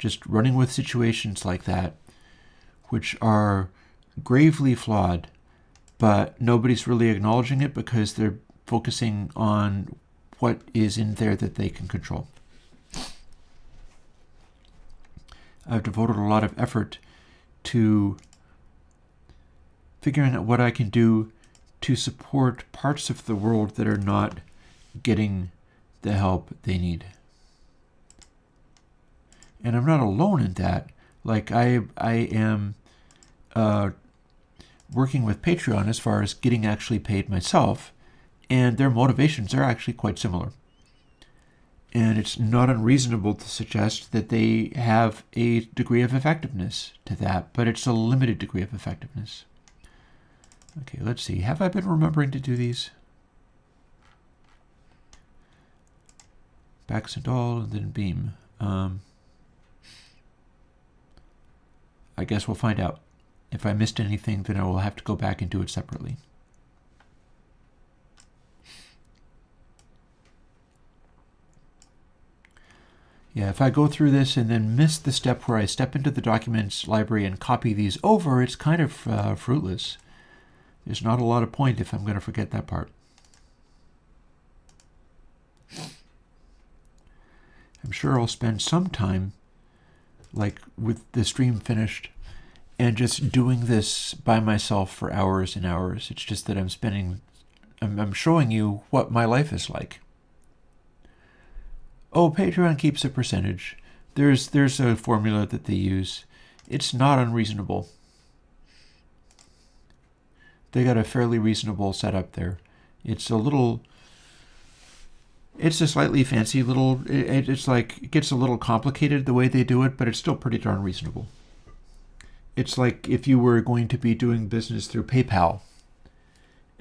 [SPEAKER 1] just running with situations like that, which are gravely flawed, but nobody's really acknowledging it because they're focusing on what is in there that they can control. I've devoted a lot of effort to figuring out what I can do to support parts of the world that are not getting the help they need. And I'm not alone in that. Like, I am working with Patreon as far as getting actually paid myself, and their motivations are actually quite similar. And it's not unreasonable to suggest that they have a degree of effectiveness to that, but it's a limited degree of effectiveness. Okay, let's see. Have I been remembering to do these? Backs and all, and then beam. I guess we'll find out. If I missed anything, then I will have to go back and do it separately. Yeah, if I go through this and then miss the step where I step into the documents library and copy these over, it's kind of fruitless. There's not a lot of point if I'm going to forget that part. I'm sure I'll spend some time, like with the stream finished, and just doing this by myself for hours and hours. It's just that I'm showing you what my life is like. Oh, Patreon keeps a percentage. There's a formula that they use. It's not unreasonable. They got a fairly reasonable setup there. It's a slightly fancy little, it's like, it gets a little complicated the way they do it, but it's still pretty darn reasonable. It's like if you were going to be doing business through PayPal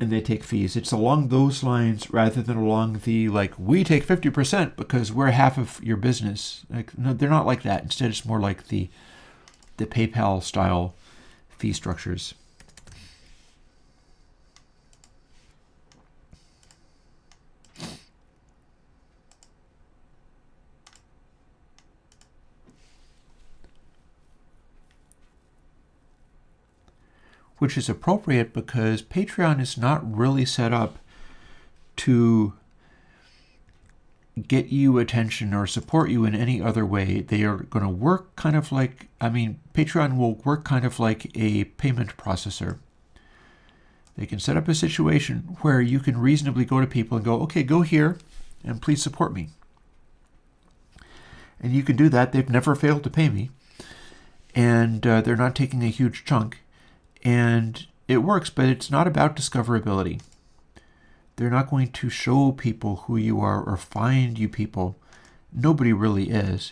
[SPEAKER 1] and they take fees. It's along those lines rather than along the, like, we take 50% because we're half of your business. Like, no, they're not like that. Instead, it's more like the PayPal style fee structures. Which is appropriate because Patreon is not really set up to get you attention or support you in any other way. They are going to work kind of like, Patreon will work kind of like a payment processor. They can set up a situation where you can reasonably go to people and go, okay, go here and please support me. And you can do that. They've never failed to pay me. And they're not taking a huge chunk. And it works, but it's not about discoverability. They're not going to show people who you are or find you people. Nobody really is.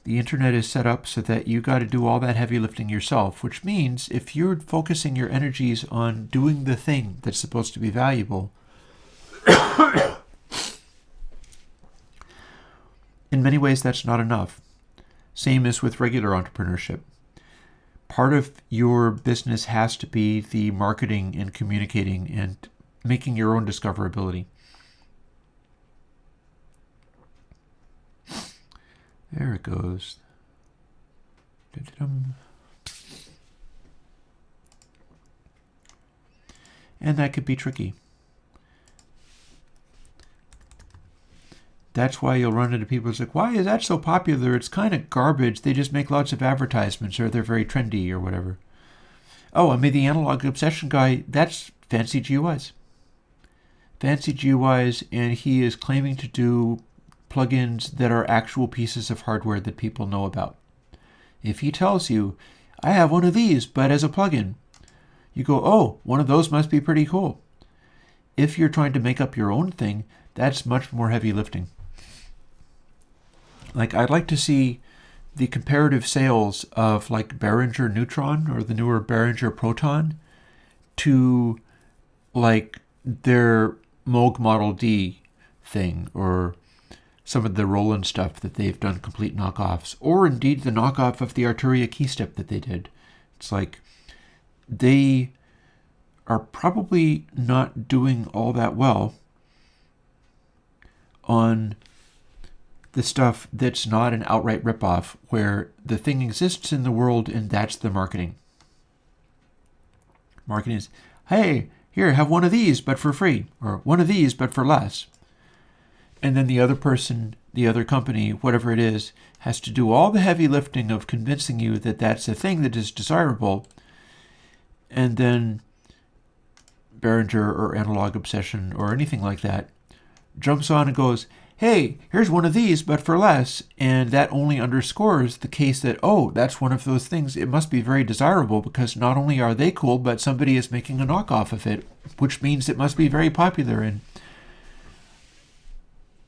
[SPEAKER 1] The internet is set up so that you got to do all that heavy lifting yourself, which means if you're focusing your energies on doing the thing that's supposed to be valuable, in many ways that's not enough. Same as with regular entrepreneurship. Part of your business has to be the marketing and communicating and making your own discoverability. There it goes. And that could be tricky. That's why you'll run into people who's like, why is that so popular? It's kind of garbage. They just make lots of advertisements, or they're very trendy or whatever. Oh, the analog obsession guy, that's fancy GUIs. Fancy GUIs, and he is claiming to do plugins that are actual pieces of hardware that people know about. If he tells you, I have one of these, but as a plugin, you go, oh, one of those must be pretty cool. If you're trying to make up your own thing, that's much more heavy lifting. Like, I'd like to see the comparative sales of like Behringer Neutron or the newer Behringer Proton to like their Moog Model D thing, or some of the Roland stuff that they've done complete knockoffs, or indeed the knockoff of the Arturia keystep that they did. It's like they are probably not doing all that well on the stuff that's not an outright ripoff, where the thing exists in the world and that's the marketing. Marketing is, hey, here, have one of these, but for free, or one of these, but for less. And then the other person, the other company, whatever it is, has to do all the heavy lifting of convincing you that that's a thing that is desirable. And then Behringer or Analog Obsession or anything like that jumps on and goes, hey, here's one of these, but for less. And that only underscores the case that, oh, that's one of those things. It must be very desirable because not only are they cool, but somebody is making a knockoff of it, which means it must be very popular. And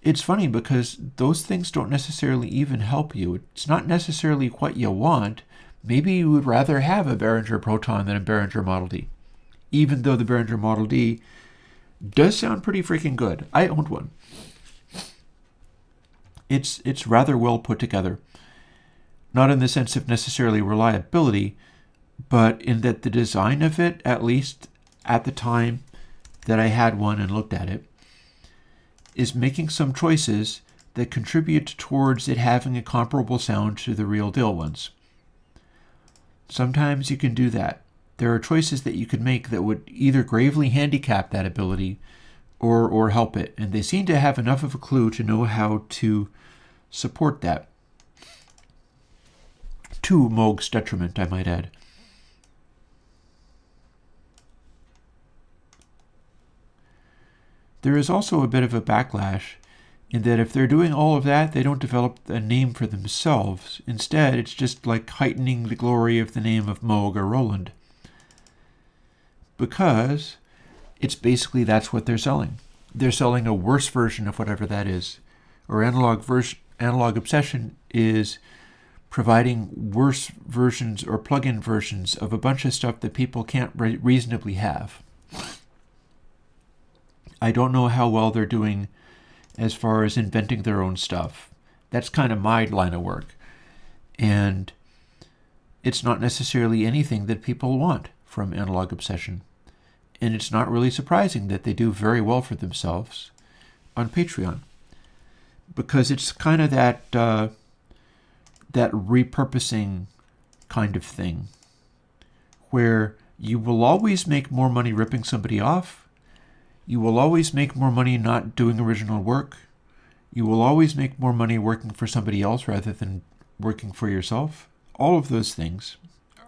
[SPEAKER 1] it's funny because those things don't necessarily even help you. It's not necessarily what you want. Maybe you would rather have a Behringer Proton than a Behringer Model D, even though the Behringer Model D does sound pretty freaking good. I owned one. It's rather well put together. Not in the sense of necessarily reliability, but in that the design of it, at least at the time that I had one and looked at it, is making some choices that contribute towards it having a comparable sound to the real deal ones. Sometimes you can do that. There are choices that you could make that would either gravely handicap that ability or help it, and they seem to have enough of a clue to know how to support that. To Moog's detriment, I might add. There is also a bit of a backlash in that if they're doing all of that, they don't develop a name for themselves. Instead, it's just like heightening the glory of the name of Moog or Roland. Because it's basically that's what they're selling. They're selling a worse version of whatever that is. Or analog obsession is providing worse versions or plug-in versions of a bunch of stuff that people can't reasonably have. I don't know how well they're doing as far as inventing their own stuff. That's kind of my line of work. And it's not necessarily anything that people want from Analog Obsession. And it's not really surprising that they do very well for themselves on Patreon. Because it's kind of that repurposing kind of thing. Where you will always make more money ripping somebody off. You will always make more money not doing original work. You will always make more money working for somebody else rather than working for yourself. All of those things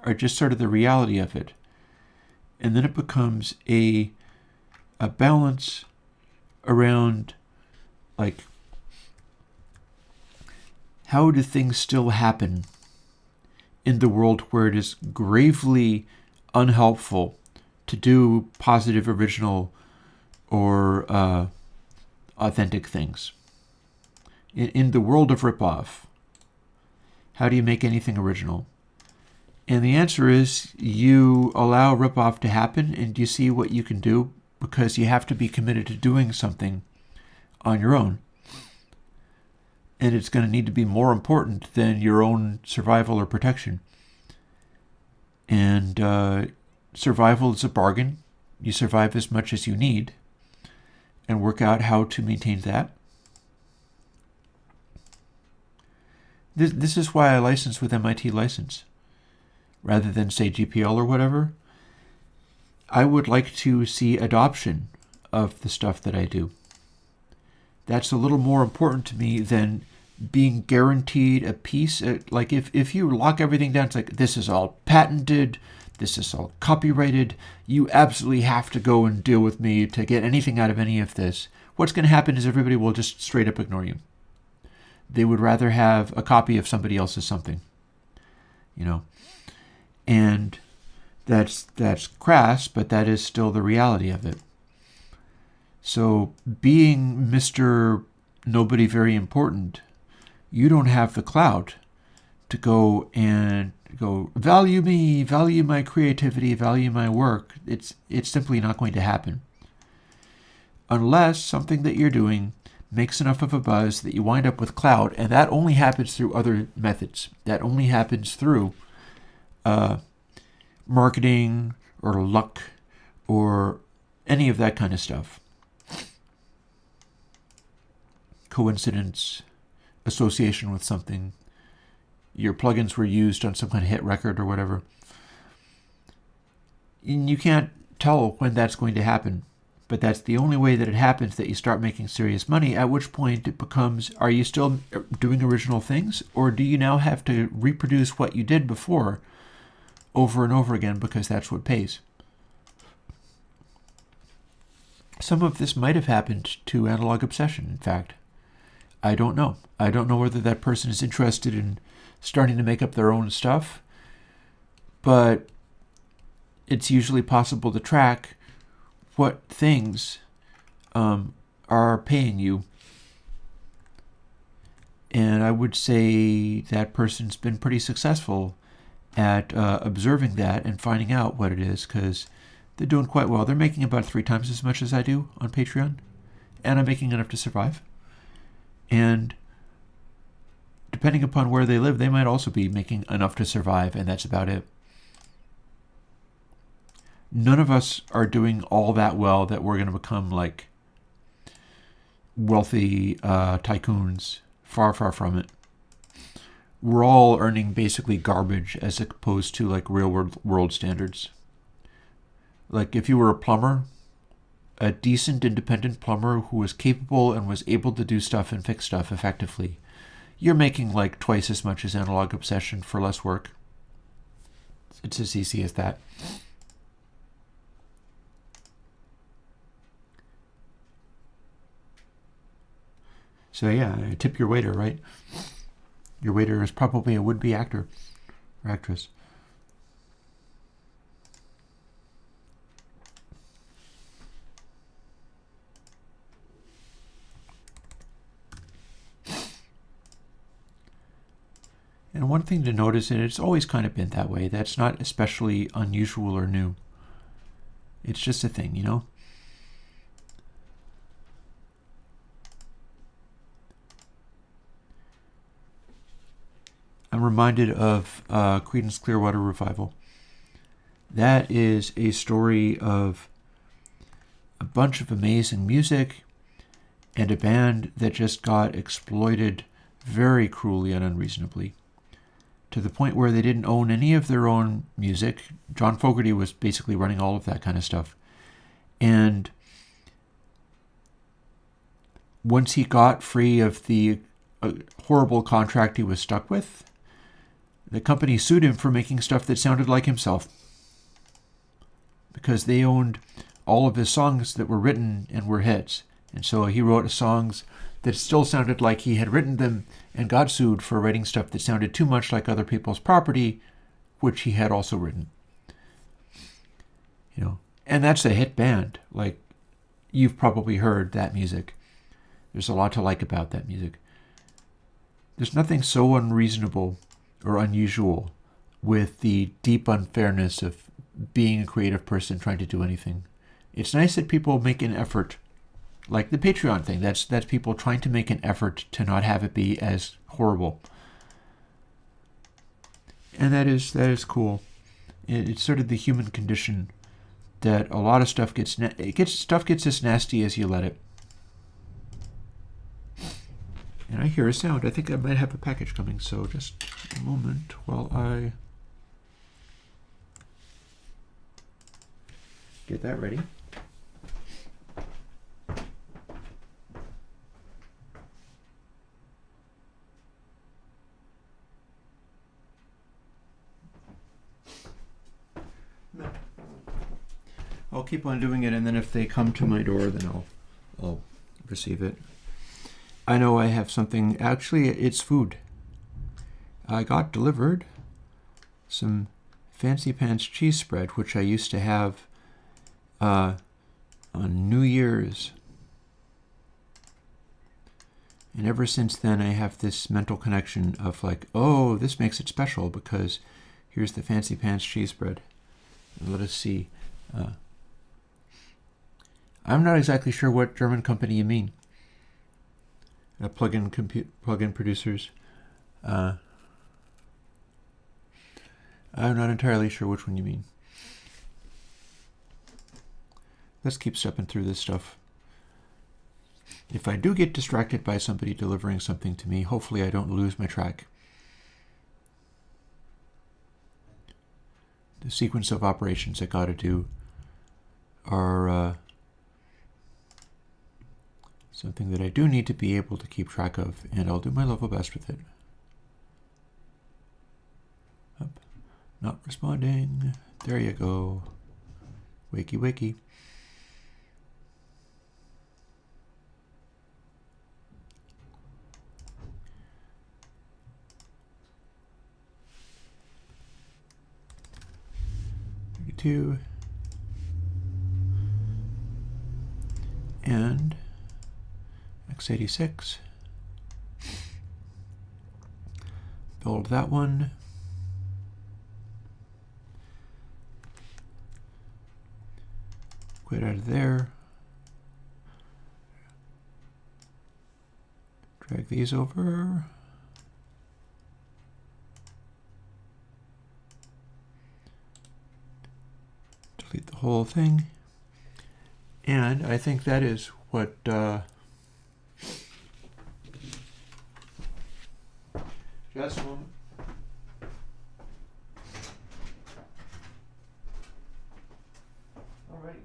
[SPEAKER 1] are just sort of the reality of it. And then it becomes a balance around, like, how do things still happen in the world where it is gravely unhelpful to do positive original or authentic things. In the world of ripoff, how do you make anything original? And the answer is you allow ripoff to happen and you see what you can do, because you have to be committed to doing something on your own. And it's going to need to be more important than your own survival or protection. And survival is a bargain. You survive as much as you need, and work out how to maintain that. This is why I license with MIT license, rather than, say, GPL or whatever. I would like to see adoption of the stuff that I do. That's a little more important to me than being guaranteed a piece. Like if you lock everything down, it's like, this is all patented, this is all copyrighted, you absolutely have to go and deal with me to get anything out of any of this. What's going to happen is everybody will just straight up ignore you. They would rather have a copy of somebody else's something, and that's crass, but that is still the reality of it. So being Mr. Nobody Very Important, you don't have the clout to go and go, value me, value my creativity, value my work. It's simply not going to happen. Unless something that you're doing makes enough of a buzz that you wind up with clout, and that only happens through other methods. That only happens through marketing or luck or any of that kind of stuff. Coincidence, association with something. Your plugins were used on some kind of hit record or whatever. And you can't tell when that's going to happen, but that's the only way that it happens, that you start making serious money, at which point it becomes, are you still doing original things, or do you now have to reproduce what you did before over and over again because that's what pays? Some of this might have happened to Analog Obsession, in fact. I don't know. I don't know whether that person is interested in starting to make up their own stuff, but it's usually possible to track what things are paying you. And I would say that person's been pretty successful at observing that and finding out what it is, because they're doing quite well. They're making about 3 times as much as I do on Patreon, and I'm making enough to survive. And depending upon where they live, they might also be making enough to survive, and that's about it. None of us are doing all that well that we're going to become like wealthy tycoons. Far, far from it. We're all earning basically garbage as opposed to like real world standards. Like if you were a plumber, a decent independent plumber who was capable and was able to do stuff and fix stuff effectively, you're making like twice as much as Analog Obsession for less work. It's as easy as that. So yeah, tip your waiter, right? Your waiter is probably a would-be actor or actress. And one thing to notice, and it's always kind of been that way, that's not especially unusual or new. It's just a thing, you know? I'm reminded of Creedence Clearwater Revival. That is a story of a bunch of amazing music and a band that just got exploited very cruelly and unreasonably, to the point where they didn't own any of their own music. John Fogerty was basically running all of that kind of stuff. And once he got free of the horrible contract he was stuck with, the company sued him for making stuff that sounded like himself, because they owned all of his songs that were written and were hits. And so he wrote songs that still sounded like he had written them and got sued for writing stuff that sounded too much like other people's property, which he had also written. You know, and that's a hit band. Like, you've probably heard that music. There's a lot to like about that music. There's nothing so unreasonable or unusual with the deep unfairness of being a creative person trying to do anything. It's nice that people make an effort, like the Patreon thing. That's people trying to make an effort to not have it be as horrible. And that is cool. It's sort of the human condition that a lot of stuff gets as nasty as you let it. And I hear a sound. I think I might have a package coming, so just a moment while I get that ready. I'll keep on doing it, and then if they come to my door, then I'll receive it. I know I have something. Actually, it's food. I got delivered some Fancy Pants cheese spread, which I used to have on New Year's. And ever since then, I have this mental connection of like, oh, this makes it special because here's the Fancy Pants cheese spread. And let us see. I'm not exactly sure what German company you mean. Plug-in producers. I'm not entirely sure which one you mean. Let's keep stepping through this stuff. If I do get distracted by somebody delivering something to me, hopefully I don't lose my track. The sequence of operations I gotta do are something that I do need to be able to keep track of, and I'll do my level best with it. Up. Not responding. There you go. Wakey, wakey. Two. And x86. Build that one. Quit out of there. Drag these over. Delete the whole thing. And I think that is what test moment. All right.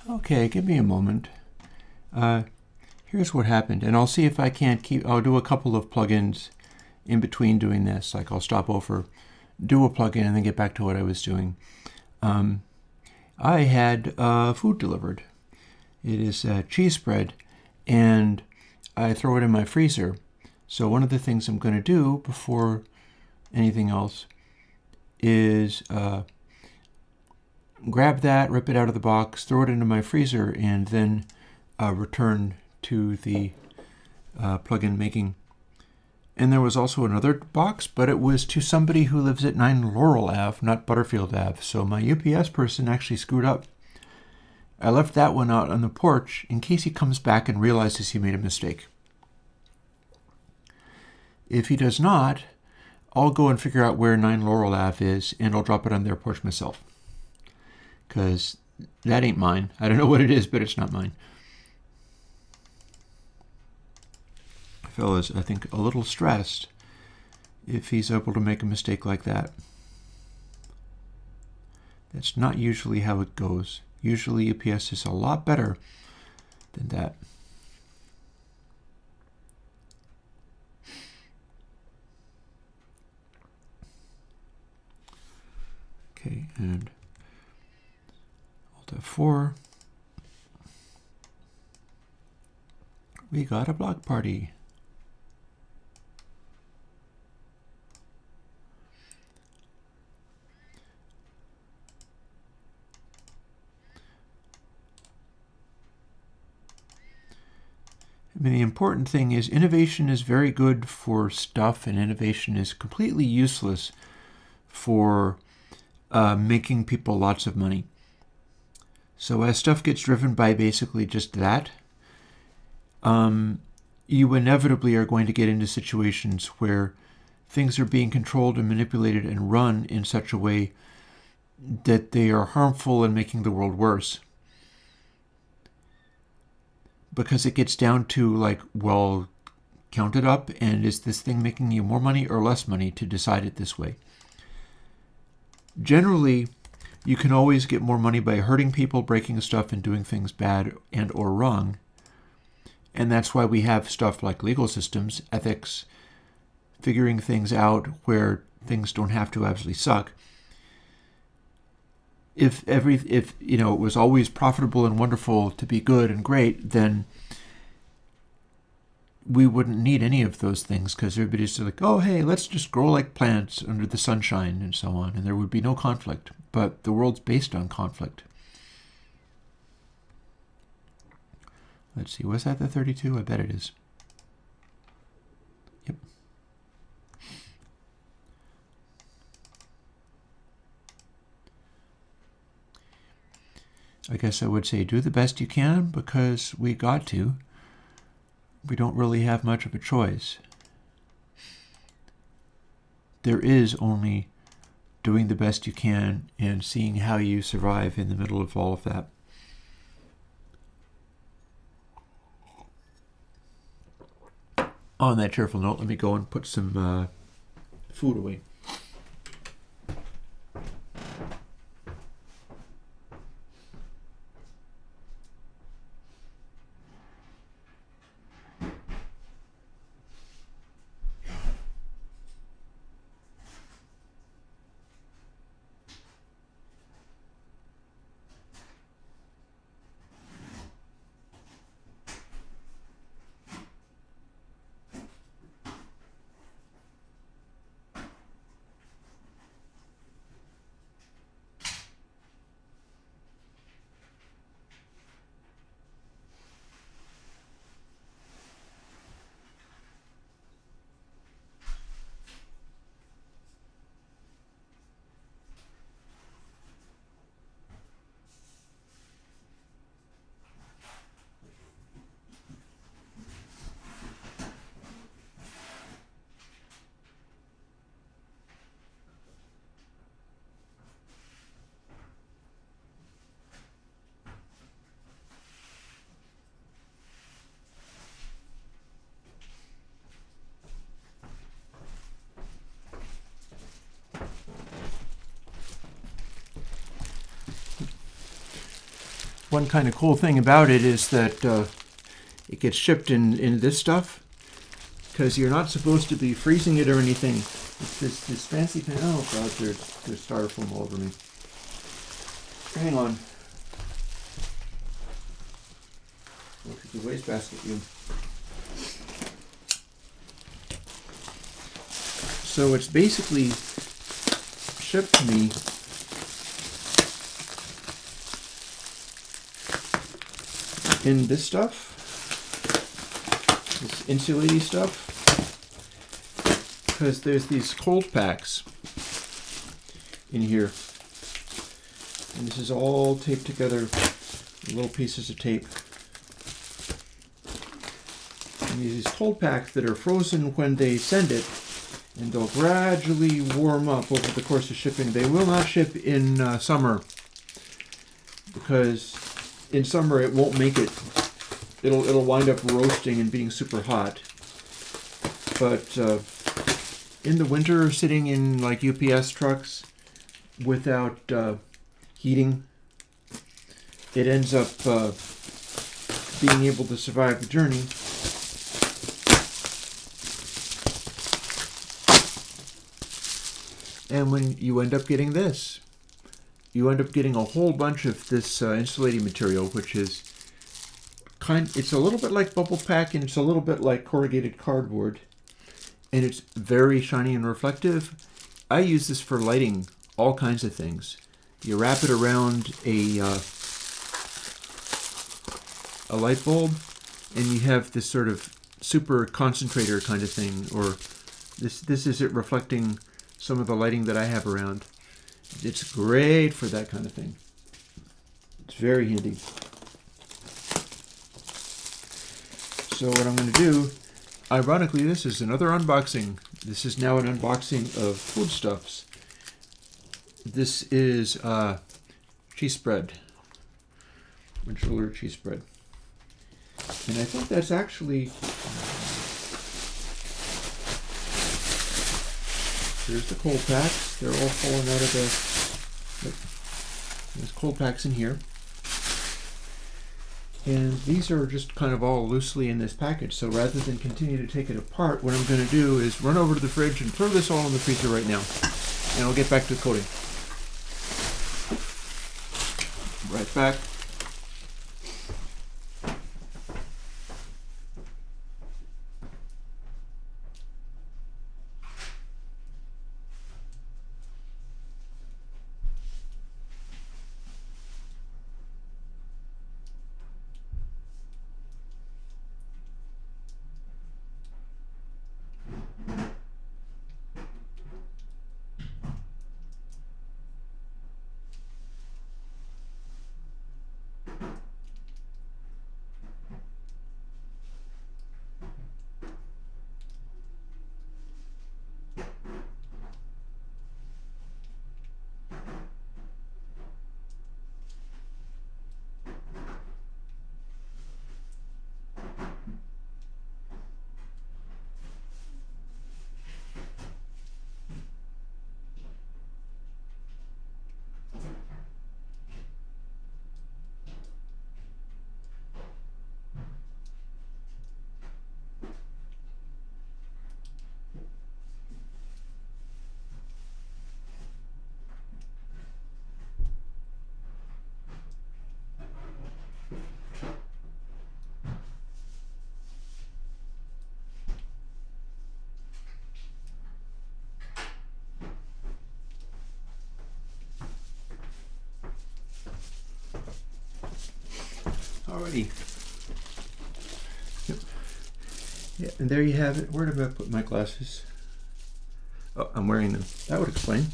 [SPEAKER 1] Okay, give me a moment. Here's what happened, and I'll see if I can't I'll do a couple of plugins in between doing this. Like I'll stop over, do a plugin, and then get back to what I was doing. I had food delivered. It is cheese spread, and I throw it in my freezer. So one of the things I'm going to do before anything else is grab that, rip it out of the box, throw it into my freezer, and then return to the plugin making. And there was also another box, but it was to somebody who lives at 9 Laurel Ave, not Butterfield Ave. So my UPS person actually screwed up. I left that one out on the porch in case he comes back and realizes he made a mistake. If he does not, I'll go and figure out where 9 Laurel Ave is, and I'll drop it on their porch myself. Because that ain't mine. I don't know what it is, but it's not mine. Fella's, I think, a little stressed if he's able to make a mistake like that. That's not usually how it goes. Usually UPS is a lot better than that. Okay, and Alt F4. We got a block party. I mean, the important thing is innovation is very good for stuff, and innovation is completely useless for making people lots of money. So as stuff gets driven by basically just that, you inevitably are going to get into situations where things are being controlled and manipulated and run in such a way that they are harmful and making the world worse. Because it gets down to like, well, count it up, and is this thing making you more money or less money to decide it this way? Generally, you can always get more money by hurting people, breaking stuff, and doing things bad and or wrong. And that's why we have stuff like legal systems, ethics, figuring things out where things don't have to absolutely suck. If you know, it was always profitable and wonderful to be good and great, then we wouldn't need any of those things, because everybody's like, oh, hey, let's just grow like plants under the sunshine and so on, and there would be no conflict. But the world's based on conflict. Let's see, was that the 32? I bet it is. Yep. I guess I would say do the best you can, because we got to. We don't really have much of a choice. There is only doing the best you can and seeing how you survive in the middle of all of that. On that cheerful note, let me go and put some food away. one kind of cool thing about it is that it gets shipped in this stuff, because you're not supposed to be freezing it or anything. It's this fancy thing. Oh god, there's styrofoam all over me. Hang on. Look at the wastebasket, you. So it's basically shipped to me in this stuff, this insulating stuff, because there's these cold packs in here, and this is all taped together, little pieces of tape. And these cold packs that are frozen when they send it, and they'll gradually warm up over the course of shipping. They will not ship in summer, because in summer it won't make it. It'll wind up roasting and being super hot. But in the winter, sitting in like UPS trucks without heating, it ends up being able to survive the journey. And when you end up getting this, you end up getting a whole bunch of this insulating material, which is it's a little bit like bubble pack, and it's a little bit like corrugated cardboard, and it's very shiny and reflective. I use this for lighting all kinds of things. You wrap it around a light bulb, and you have this sort of super concentrator kind of thing, or this is it reflecting some of the lighting that I have around. It's great for that kind of thing. It's very handy. So what I'm going to do, ironically, this is another unboxing. This is now an unboxing of foodstuffs. This is cheese spread, winter cheese spread. And I think that's actually, here's the cold packs. They're all falling out of there's cold packs in here. And these are just kind of all loosely in this package. So rather than continue to take it apart, what I'm going to do is run over to the fridge and throw this all in the freezer right now. And I'll get back to the coating. Right back. Alrighty. Yep. Yeah, and there you have it. Where did I put my glasses? Oh, I'm wearing them. That would explain.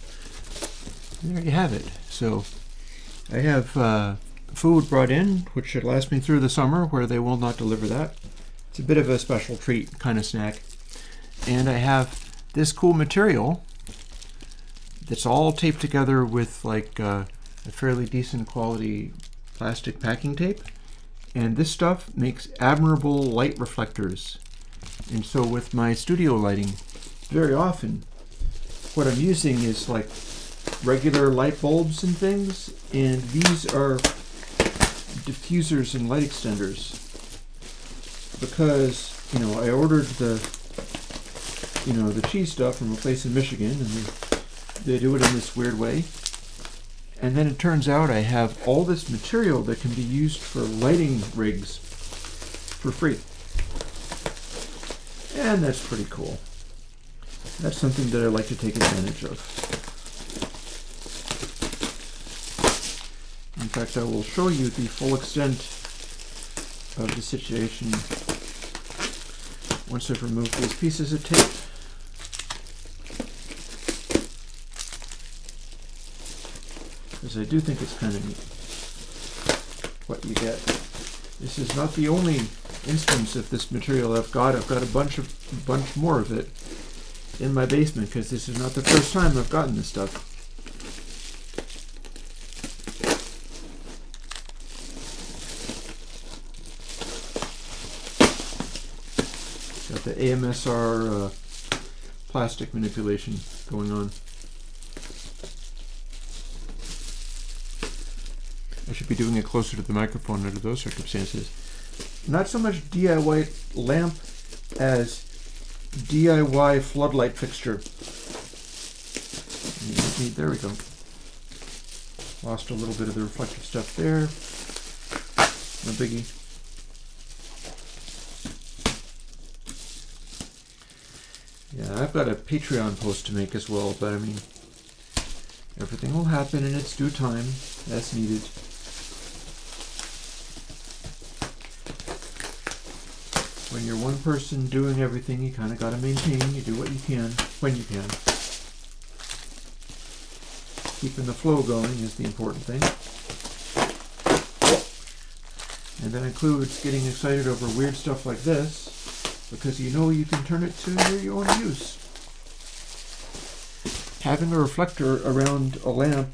[SPEAKER 1] And there you have it. So I have food brought in, which should last me through the summer, where they will not deliver that. It's a bit of a special treat kind of snack. And I have this cool material that's all taped together with like a fairly decent quality plastic packing tape. And this stuff makes admirable light reflectors. And so with my studio lighting, very often what I'm using is like regular light bulbs and things, and these are diffusers and light extenders because, I ordered the cheese stuff from a place in Michigan, and they do it in this weird way. And then it turns out I have all this material that can be used for lighting rigs for free. And that's pretty cool. That's something that I like to take advantage of. In fact, I will show you the full extent of the situation once I've removed these pieces of tape. Because I do think it's kind of neat what you get. This is not the only instance of this material I've got. I've got a bunch more of it in my basement because this is not the first time I've gotten this stuff. Got the AMSR plastic manipulation going on. I should be doing it closer to the microphone under those circumstances. Not so much DIY lamp as DIY floodlight fixture. There we go. Lost a little bit of the reflective stuff there. No biggie. Yeah, I've got a Patreon post to make as well, but I mean, everything will happen in its due time as needed. When you're one person doing everything, you kind of got to maintain. You do what you can, when you can. Keeping the flow going is the important thing. And that includes getting excited over weird stuff like this, because you know you can turn it to your own use. Having a reflector around a lamp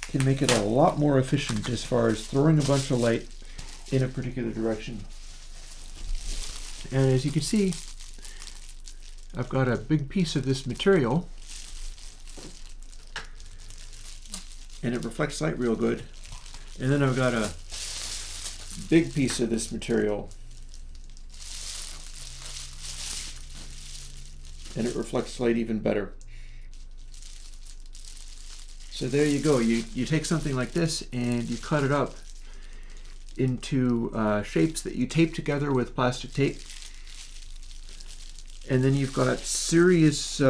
[SPEAKER 1] can make it a lot more efficient as far as throwing a bunch of light in a particular direction. And as you can see, I've got a big piece of this material, and it reflects light real good. And then I've got a big piece of this material, and it reflects light even better. So there you go. You take something like this and you cut it up into shapes that you tape together with plastic tape. And then you've got serious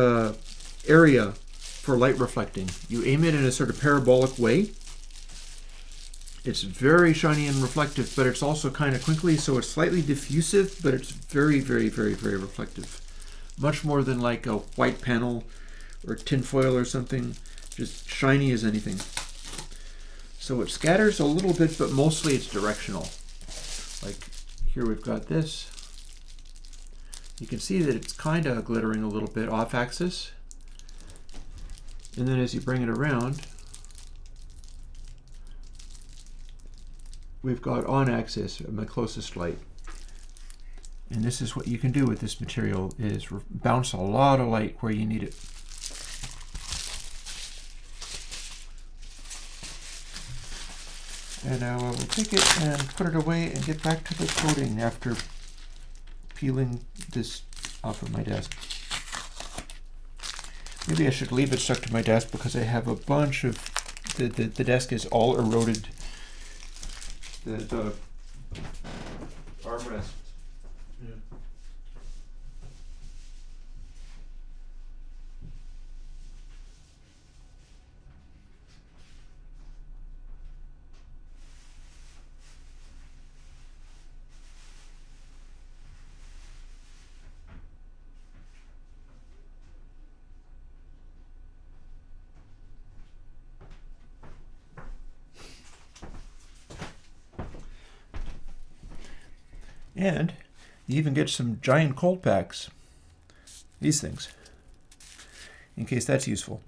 [SPEAKER 1] area for light reflecting. You aim it in a sort of parabolic way. It's very shiny and reflective, but it's also kind of crinkly, so it's slightly diffusive, but it's very, very, very, very reflective. Much more than like a white panel or tinfoil or something, just shiny as anything. So it scatters a little bit, but mostly it's directional. Like here we've got this. You can see that it's kind of glittering a little bit off axis. And then as you bring it around, we've got on axis my closest light. And this is what you can do with this material, is bounce a lot of light where you need it. And now I will take it and put it away and get back to the coating after peeling this off of my desk. Maybe I should leave it stuck to my desk because I have a bunch of, the desk is all eroded. The armrest. Yeah. And you even get some giant cold packs. These things. In case that's useful.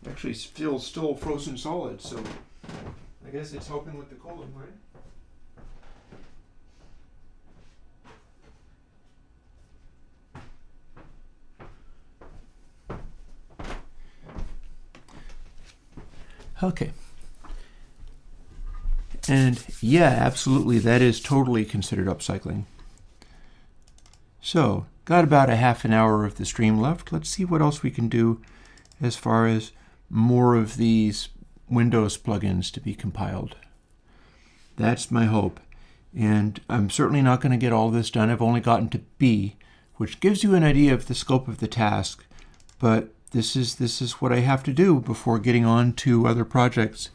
[SPEAKER 1] It actually feels still frozen solid, so I guess it's helping with the cooling, right? Okay. And yeah, absolutely, that is totally considered upcycling. So, got about a half an hour of the stream left. Let's see what else we can do as far as more of these Windows plugins to be compiled. That's my hope. And I'm certainly not going to get all this done. I've only gotten to B, which gives you an idea of the scope of the task. But this is what I have to do before getting on to other projects.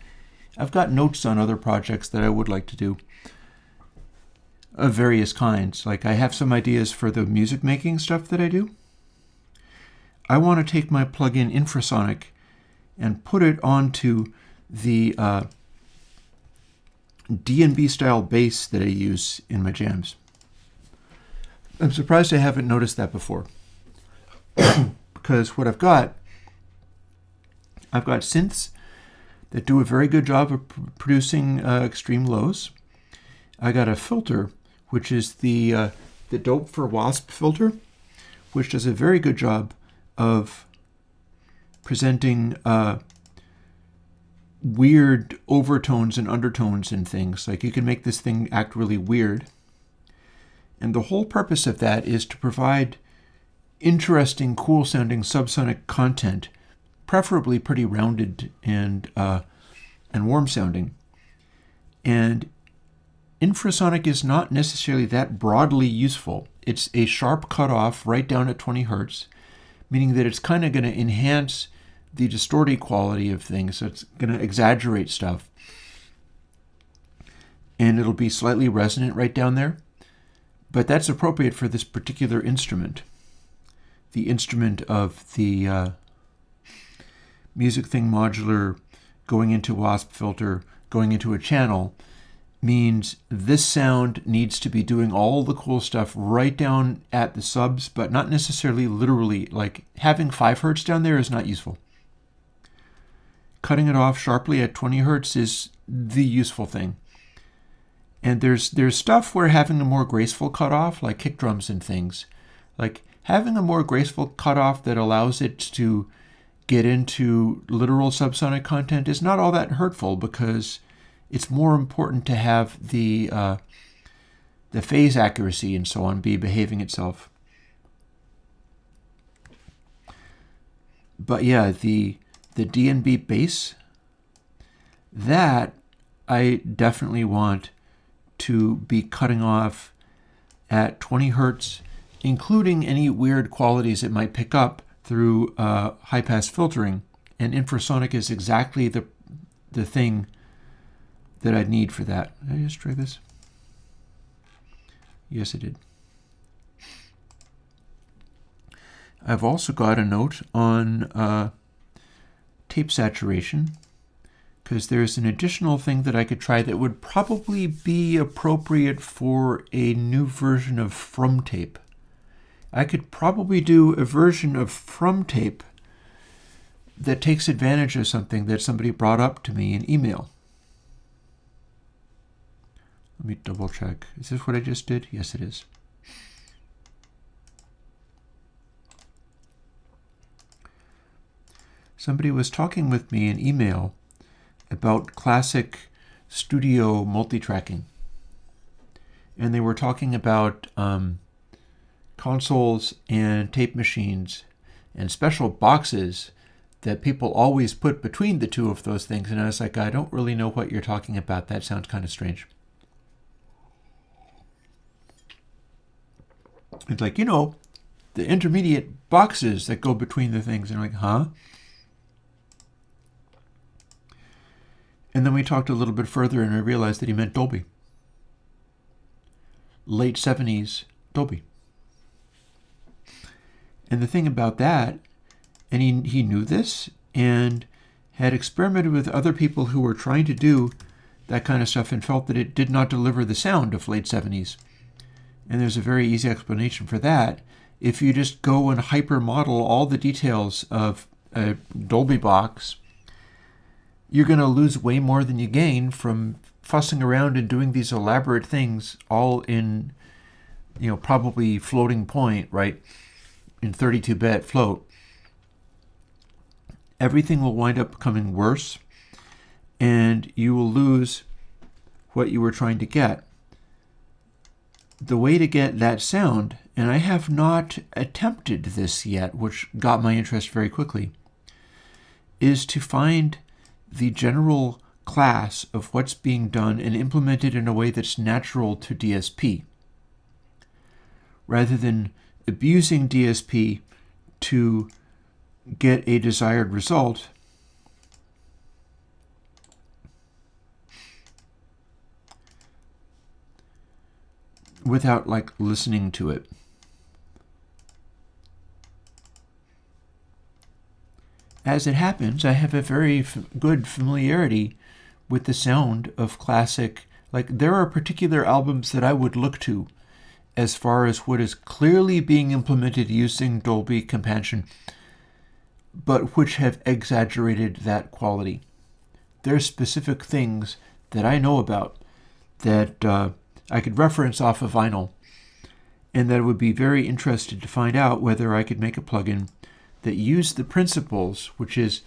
[SPEAKER 1] I've got notes on other projects that I would like to do of various kinds. Like I have some ideas for the music making stuff that I do. I want to take my plugin Infrasonic and put it onto the D&B style bass that I use in my jams. I'm surprised I haven't noticed that before. Because what I've got synths that do a very good job of producing extreme lows. I got a filter, which is the Dope for Wasp filter, which does a very good job of presenting weird overtones and undertones and things. Like you can make this thing act really weird. And the whole purpose of that is to provide interesting, cool-sounding subsonic content, preferably pretty rounded and warm-sounding. And infrasonic is not necessarily that broadly useful. It's a sharp cutoff right down at 20 hertz, meaning that it's kind of going to enhance the distorted quality of things. So it's going to exaggerate stuff. And it'll be slightly resonant right down there. But that's appropriate for this particular instrument. The instrument of the Music Thing modular going into WASP filter, going into a channel, means this sound needs to be doing all the cool stuff right down at the subs, but not necessarily literally. Like having 5 hertz down there is not useful. Cutting it off sharply at 20 hertz is the useful thing. And there's stuff where having a more graceful cutoff, like kick drums and things, like having a more graceful cutoff that allows it to get into literal subsonic content is not all that hurtful, because it's more important to have the phase accuracy and so on be behaving itself. But yeah, the D&B bass, that I definitely want to be cutting off at 20 hertz, including any weird qualities it might pick up through high-pass filtering. And infrasonic is exactly the thing that I'd need for that. Did I just try this? Yes, I did. I've also got a note on tape saturation, because there's an additional thing that I could try that would probably be appropriate for a new version of From Tape. I could probably do a version of From Tape that takes advantage of something that somebody brought up to me in email. Let me double check. Is this what I just did? Yes, it is. Somebody was talking with me in email about classic studio multitracking. And they were talking about consoles and tape machines and special boxes that people always put between the two of those things. And I was like, I don't really know what you're talking about. That sounds kind of strange. It's like, the intermediate boxes that go between the things. And I'm like, huh? And then we talked a little bit further, and I realized that he meant Dolby. Late 70s Dolby. And the thing about that, and he knew this and had experimented with other people who were trying to do that kind of stuff and felt that it did not deliver the sound of late 70s. And there's a very easy explanation for that. If you just go and hypermodel all the details of a Dolby box, you're going to lose way more than you gain from fussing around and doing these elaborate things all in, probably floating point, right? In 32-bit float. Everything will wind up becoming worse, and you will lose what you were trying to get. The way to get that sound, and I have not attempted this yet, which got my interest very quickly, is to find the general class of what's being done and implement it in a way that's natural to DSP, rather than abusing DSP to get a desired result. Without listening to it. As it happens, I have a very good familiarity with the sound of classic. There are particular albums that I would look to as far as what is clearly being implemented using Dolby Companion, but which have exaggerated that quality. There are specific things that I know about that I could reference off of vinyl, and that I would be very interested to find out whether I could make a plugin that used the principles, which is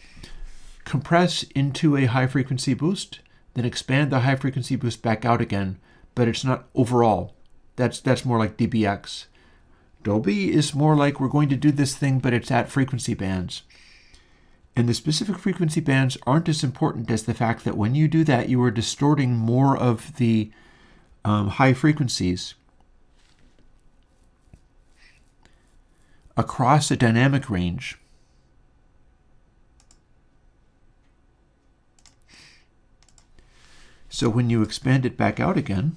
[SPEAKER 1] compress into a high frequency boost, then expand the high frequency boost back out again, but it's not overall. That's more like DBX. Dolby is more like we're going to do this thing, but it's at frequency bands. And the specific frequency bands aren't as important as the fact that when you do that, you are distorting more of the high frequencies across a dynamic range. So when you expand it back out again,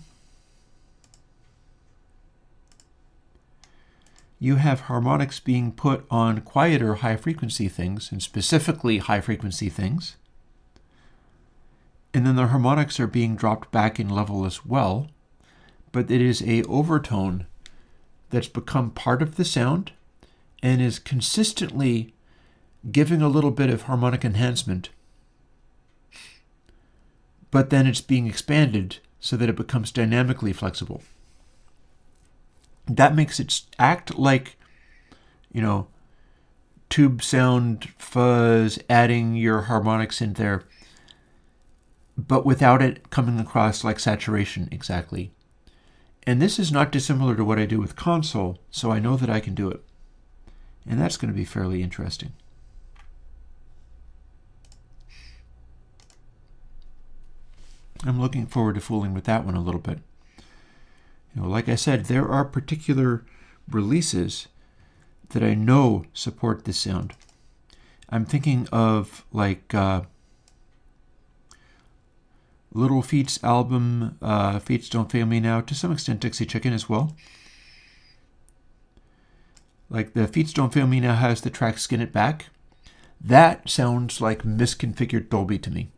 [SPEAKER 1] you have harmonics being put on quieter high frequency things, and specifically high frequency things. And then the harmonics are being dropped back in level as well, but it is a overtone that's become part of the sound and is consistently giving a little bit of harmonic enhancement, but then it's being expanded so that it becomes dynamically flexible. That makes it act like, tube sound fuzz, adding your harmonics in there, but without it coming across like saturation exactly. And this is not dissimilar to what I do with console, so I know that I can do it. And that's going to be fairly interesting. I'm looking forward to fooling with that one a little bit. Like I said, there are particular releases that I know support this sound. I'm thinking of Little Feat's album, Feats Don't Fail Me Now, to some extent Dixie Chicken as well. The Feats Don't Fail Me Now has the track Skin It Back. That sounds like misconfigured Dolby to me.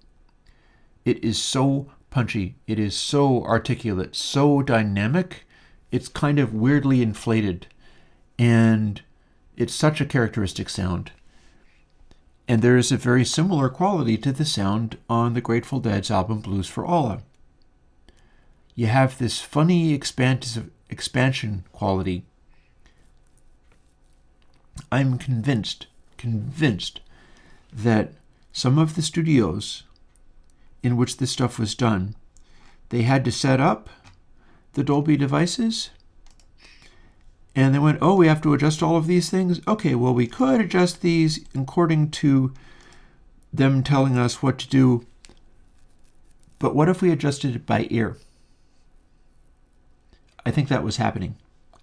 [SPEAKER 1] It is so punchy. It is so articulate, so dynamic. It's kind of weirdly inflated. And it's such a characteristic sound. And there is a very similar quality to the sound on the Grateful Dead's album Blues for Allah. You have this funny expansion quality. I'm convinced that some of the studios in which this stuff was done, they had to set up the Dolby devices, and they went, oh, we have to adjust all of these things? Okay, well, we could adjust these according to them telling us what to do, but what if we adjusted it by ear? I think that was happening.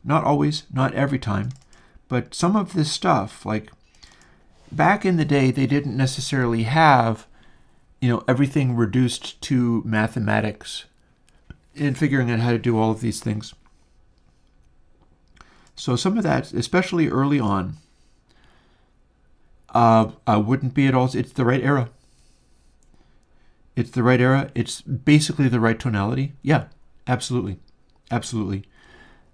[SPEAKER 1] Not always, not every time, but some of this stuff, back in the day, they didn't necessarily have everything reduced to mathematics and figuring out how to do all of these things. So some of that, especially early on, I wouldn't be at all. It's the right era. It's the right era. It's basically the right tonality. Yeah, absolutely. Absolutely.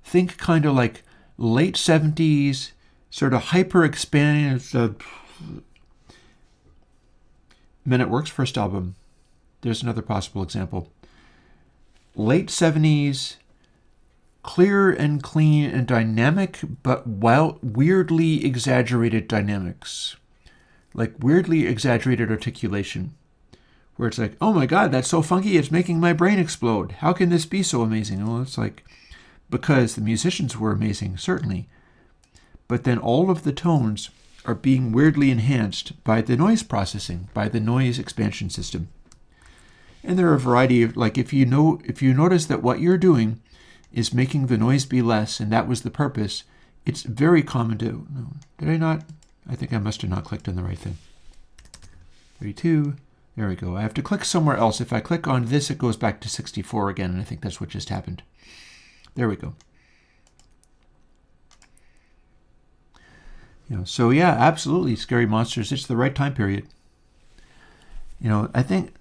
[SPEAKER 1] Think kind of like late 70s, sort of hyper expanded. Men at Work's first album. There's another possible example. Late 70s, clear and clean and dynamic, but weirdly exaggerated dynamics. Weirdly exaggerated articulation, where it's like, oh my God, that's so funky, it's making my brain explode. How can this be so amazing? Well, it's like, because the musicians were amazing, certainly. But then all of the tones are being weirdly enhanced by the noise processing, by the noise expansion system. And there are a variety of, like, if you notice that what you're doing is making the noise be less, and that was the purpose, it's very common to, no, did I not? I think I must have not clicked on the right thing. 32, there we go. I have to click somewhere else. If I click on this, it goes back to 64 again, and I think that's what just happened. There we go. So yeah, absolutely, Scary Monsters. It's the right time period. I think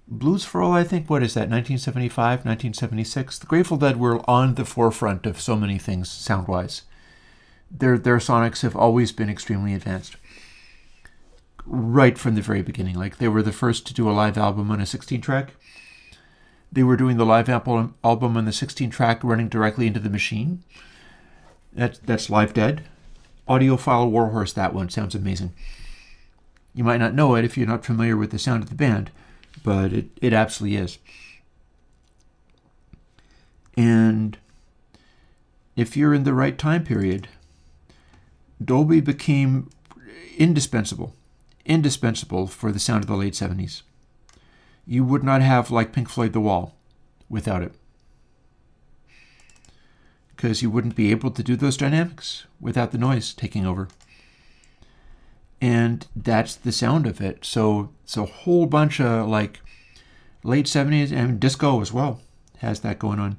[SPEAKER 1] Blues for All, what is that, 1975, 1976? The Grateful Dead were on the forefront of so many things, sound-wise. Their sonics have always been extremely advanced. Right from the very beginning. Like, they were the first to do a live album on a 16-track. They were doing the live album on the 16-track running directly into the machine. That's Live Dead. Audiophile Warhorse, that one. Sounds amazing. You might not know it if you're not familiar with the sound of the band, but it absolutely is. And if you're in the right time period, Dolby became indispensable for the sound of the late 70s. You would not have, like, Pink Floyd The Wall without it. Because you wouldn't be able to do those dynamics without the noise taking over. And that's the sound of it. So it's a whole bunch of, like, late 70s, and disco as well has that going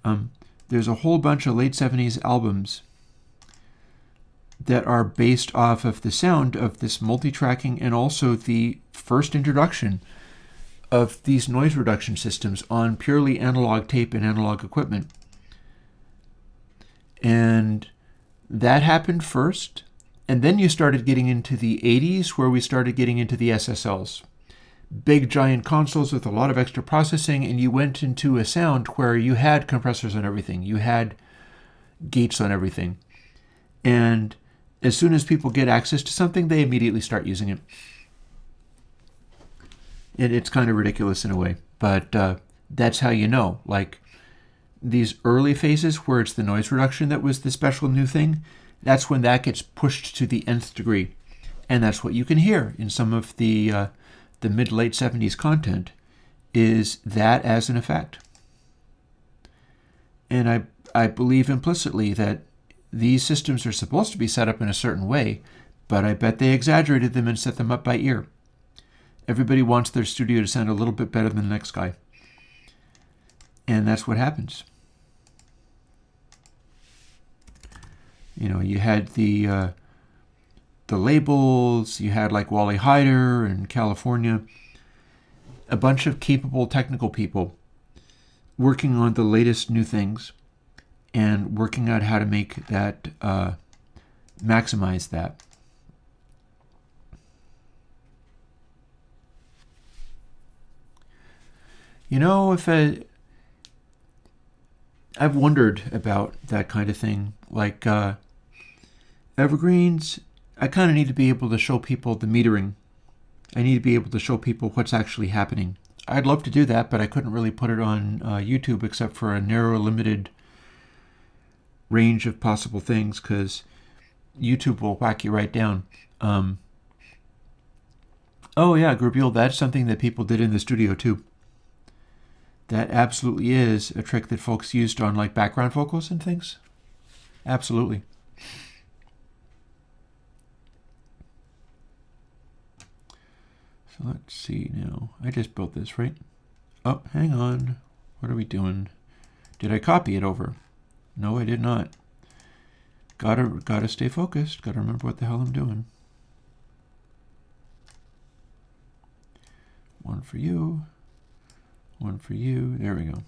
[SPEAKER 1] on. There's a whole bunch of late 70s albums that are based off of the sound of this multi-tracking, and also the first introduction of these noise reduction systems on purely analog tape and analog equipment. And that happened first, and then you started getting into the 80s, where we started getting into the SSLs. Big giant consoles with a lot of extra processing, and you went into a sound where you had compressors on everything. You had gates on everything. And as soon as people get access to something, they immediately start using it. It's kind of ridiculous in a way, but that's how you know. Like, these early phases where it's the noise reduction that was the special new thing, that's when that gets pushed to the nth degree. And that's what you can hear in some of the mid-late 70s content, is that as an effect. And I believe implicitly that these systems are supposed to be set up in a certain way, but I bet they exaggerated them and set them up by ear. Everybody wants their studio to sound a little bit better than the next guy. And that's what happens. You had the labels, you had, like, Wally Heider in California, a bunch of capable technical people working on the latest new things and working out how to make that, maximize that. If I've wondered about that kind of thing, like evergreens, I kind of need to be able to show people the metering. I need to be able to show people what's actually happening. I'd love to do that, but I couldn't really put it on YouTube except for a narrow, limited range of possible things, because YouTube will whack you right down. Oh yeah, Grubule, that's something that people did in the studio too. That absolutely is a trick that folks used on, like, background vocals and things. Absolutely. So let's see now. I just built this, right? Oh, hang on. What are we doing? Did I copy it over? No, I did not. Gotta stay focused. Gotta remember what the hell I'm doing. One for you. One for you. There we go.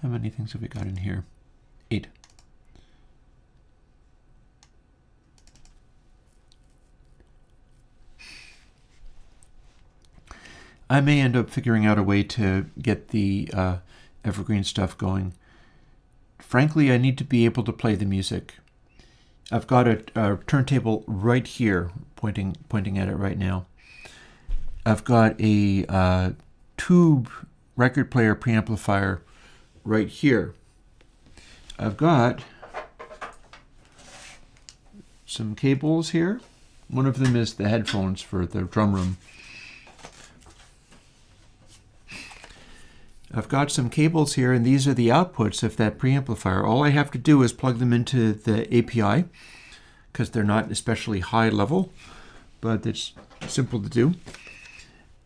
[SPEAKER 1] How many things have we got in here? 8. I may end up figuring out a way to get the evergreen stuff going frankly, I need to be able to play the music. I've got a turntable right here, pointing at it right now. I've got a tube record player preamplifier right here. I've got some cables here. One of them is the headphones for the drum room. I've got some cables here, and these are the outputs of that preamplifier. All I have to do is plug them into the API, because they're not especially high level, but it's simple to do.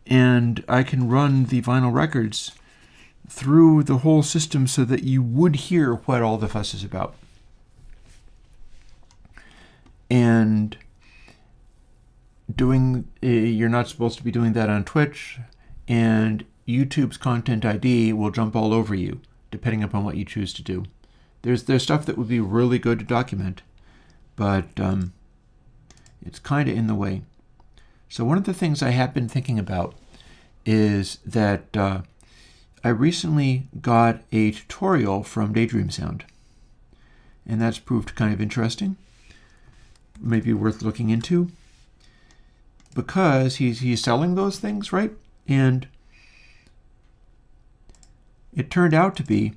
[SPEAKER 1] And I can run the vinyl records through the whole system so that you would hear what all the fuss is about. And you're not supposed to be doing that on Twitch, and YouTube's Content ID will jump all over you, depending upon what you choose to do. There's stuff that would be really good to document, but it's kind of in the way. So one of the things I have been thinking about is that I recently got a tutorial from Daydream Sound, and that's proved kind of interesting, maybe worth looking into, because he's selling those things, right? And it turned out to be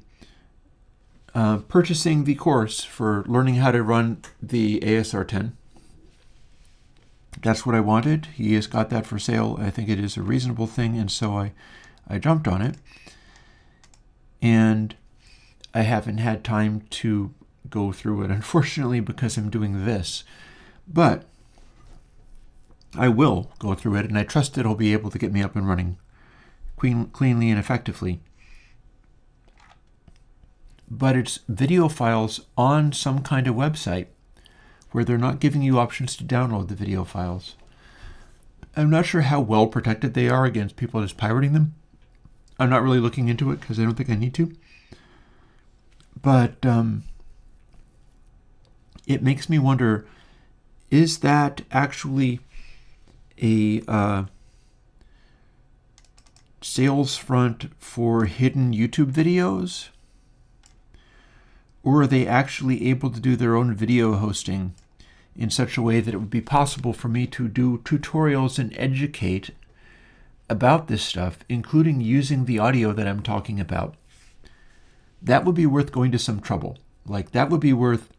[SPEAKER 1] purchasing the course for learning how to run the ASR10. That's what I wanted. He has got that for sale. I think it is a reasonable thing, and so I jumped on it. And I haven't had time to go through it, unfortunately, because I'm doing this. But I will go through it, and I trust it'll be able to get me up and running cleanly and effectively. But it's video files on some kind of website where they're not giving you options to download the video files. I'm not sure how well protected they are against people just pirating them. I'm not really looking into it because I don't think I need to. But it makes me wonder, is that actually a sales front for hidden YouTube videos? Or are they actually able to do their own video hosting in such a way that it would be possible for me to do tutorials and educate about this stuff, including using the audio that I'm talking about? That would be worth going to some trouble. Like, that would be worth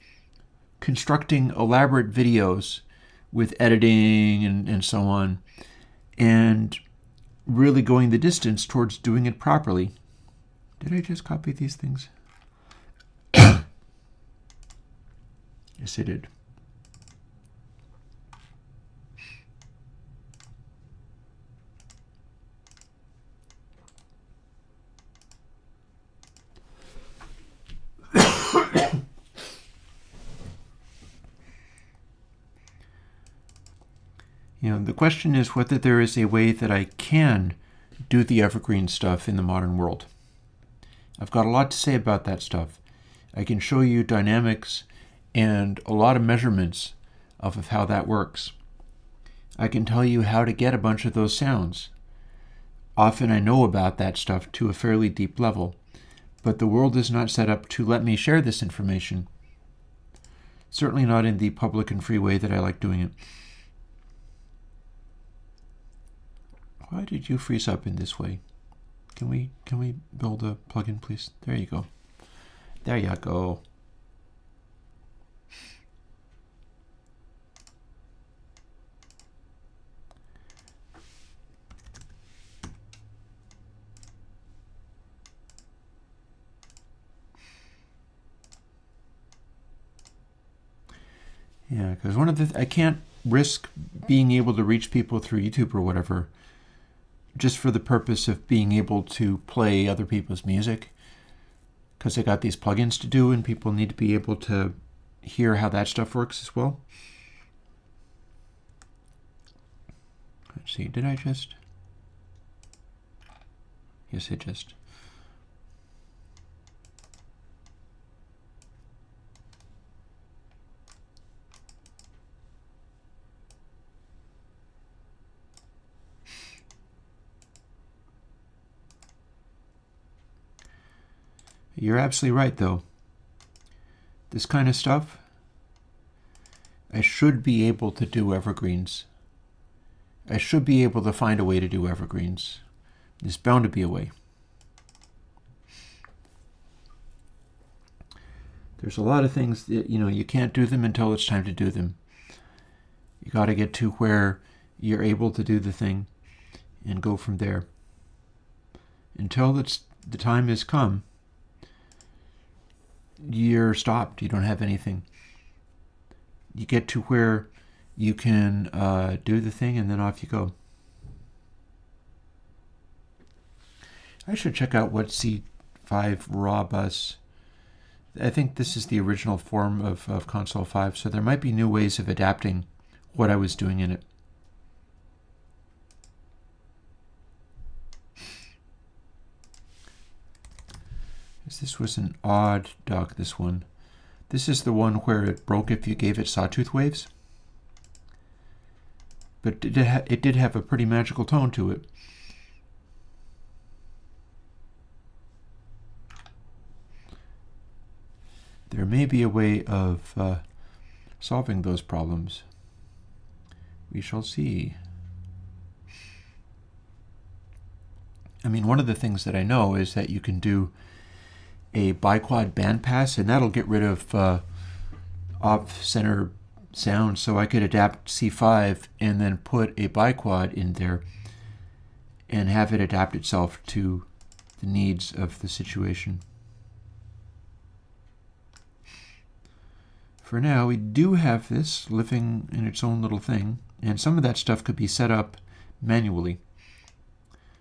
[SPEAKER 1] constructing elaborate videos with editing and so on, and really going the distance towards doing it properly. Did I just copy these things? Yes, I did. The question is whether there is a way that I can do the evergreen stuff in the modern world. I've got a lot to say about that stuff. I can show you dynamics and a lot of measurements of how that works. I can tell you how to get a bunch of those sounds. Often I know about that stuff to a fairly deep level, but the world is not set up to let me share this information. Certainly not in the public and free way that I like doing it. Why did you freeze up in this way? Can we build a plugin, please? There you go. There you go. Yeah, because I can't risk being able to reach people through YouTube or whatever just for the purpose of being able to play other people's music, because I got these plugins to do and people need to be able to hear how that stuff works as well. Let's see, did I just? Yes, I just. You're absolutely right, though. this kind of stuff, I should be able to do evergreens. I should be able to find a way to do evergreens. There's bound to be a way. There's a lot of things that, you can't do them until it's time to do them. You got to get to where you're able to do the thing and go from there. Until the time has come, you're stopped. You don't have anything. You get to where you can do the thing, and then off you go. I should check out what C5 raw bus. I think this is the original form of Console 5, so there might be new ways of adapting what I was doing in it. This was an odd dock, this one. This is the one where it broke if you gave it sawtooth waves. But it did have a pretty magical tone to it. There may be a way of solving those problems. We shall see. I mean, one of the things that I know is that you can do a biquad bandpass, and that'll get rid of off-center sound. So I could adapt C5 and then put a biquad in there and have it adapt itself to the needs of the situation. For now, we do have this living in its own little thing, and some of that stuff could be set up manually.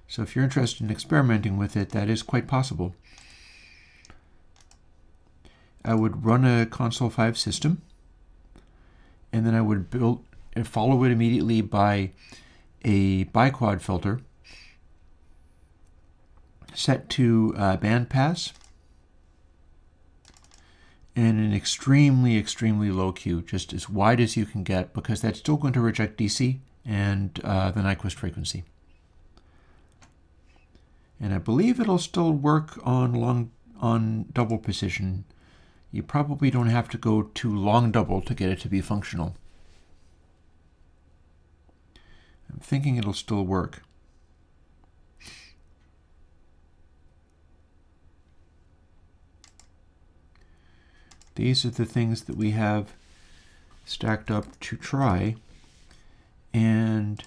[SPEAKER 1] So if you're interested in experimenting with it, that is quite possible. I would run a Console 5 system, and then I would build and follow it immediately by a biquad filter set to bandpass and an extremely, extremely low Q, just as wide as you can get, because that's still going to reject DC and the Nyquist frequency. And I believe it'll still work on double precision. You probably don't have to go to long double to get it to be functional. I'm thinking it'll still work. These are the things that we have stacked up to try. And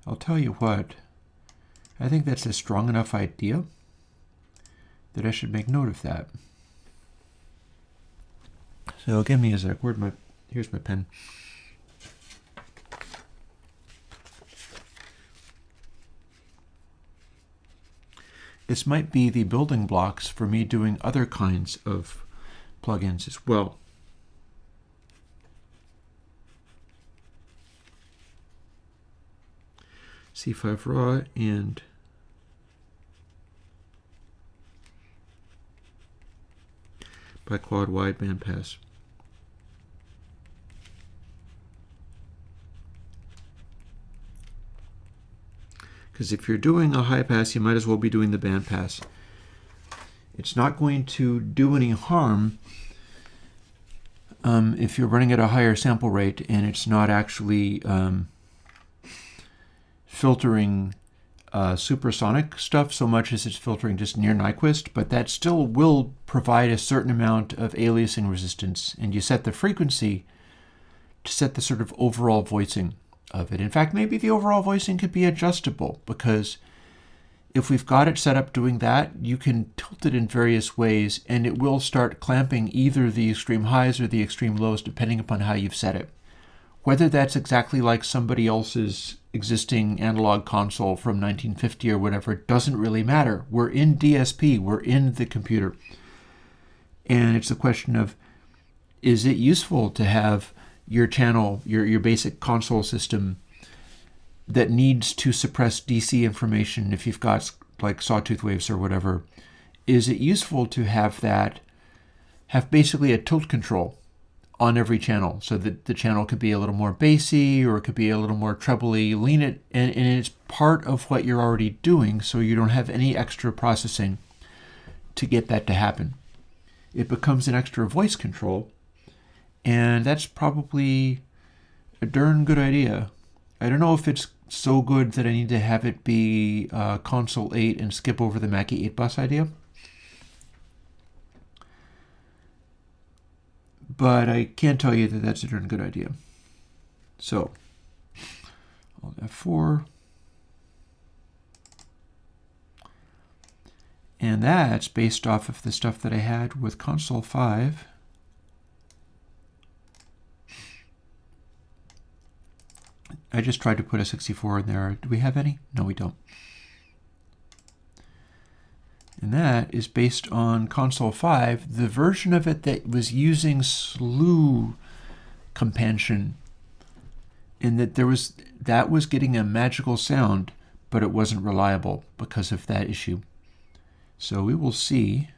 [SPEAKER 1] I'll tell you what, I think that's a strong enough idea that I should make note of that. So give me a sec. Here's my pen. This might be the building blocks for me doing other kinds of plugins as well. C5 raw and biquad wide bandpass. Because if you're doing a high pass, you might as well be doing the bandpass. It's not going to do any harm if you're running at a higher sample rate and it's not actually filtering supersonic stuff so much as it's filtering just near Nyquist, but that still will provide a certain amount of aliasing resistance, and you set the frequency to set the sort of overall voicing of it. In fact, maybe the overall voicing could be adjustable, because if we've got it set up doing that, you can tilt it in various ways, and it will start clamping either the extreme highs or the extreme lows, depending upon how you've set it. Whether that's exactly like somebody else's existing analog console from 1950 or whatever, doesn't really matter. We're in DSP, we're in the computer. And it's a question of, is it useful to have your channel, your basic console system that needs to suppress DC information if you've got like sawtooth waves or whatever? Is it useful to have that, have basically a tilt control on every channel, so that the channel could be a little more bassy or it could be a little more trebly, lean it, and it's part of what you're already doing, so you don't have any extra processing to get that to happen. it becomes an extra voice control. And that's probably a darn good idea. I don't know if it's so good that I need to have it be console 8 and skip over the Mackie 8 bus idea. But I can tell you that that's a darn good idea. So, Alt F4. And that's based off of the stuff that I had with console 5. I just tried to put a 64 in there. Do we have any? No, we don't. And that is based on console 5, the version of it that was using slew compansion, in that that was getting a magical sound, but it wasn't reliable because of that issue. So we will see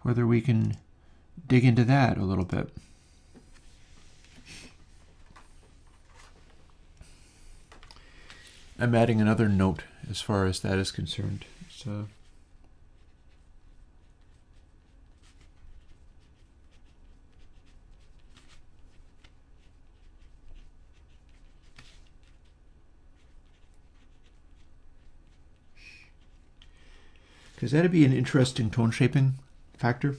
[SPEAKER 1] whether we can dig into that a little bit. I'm adding another note as far as that is concerned. So because that'd be an interesting tone shaping factor.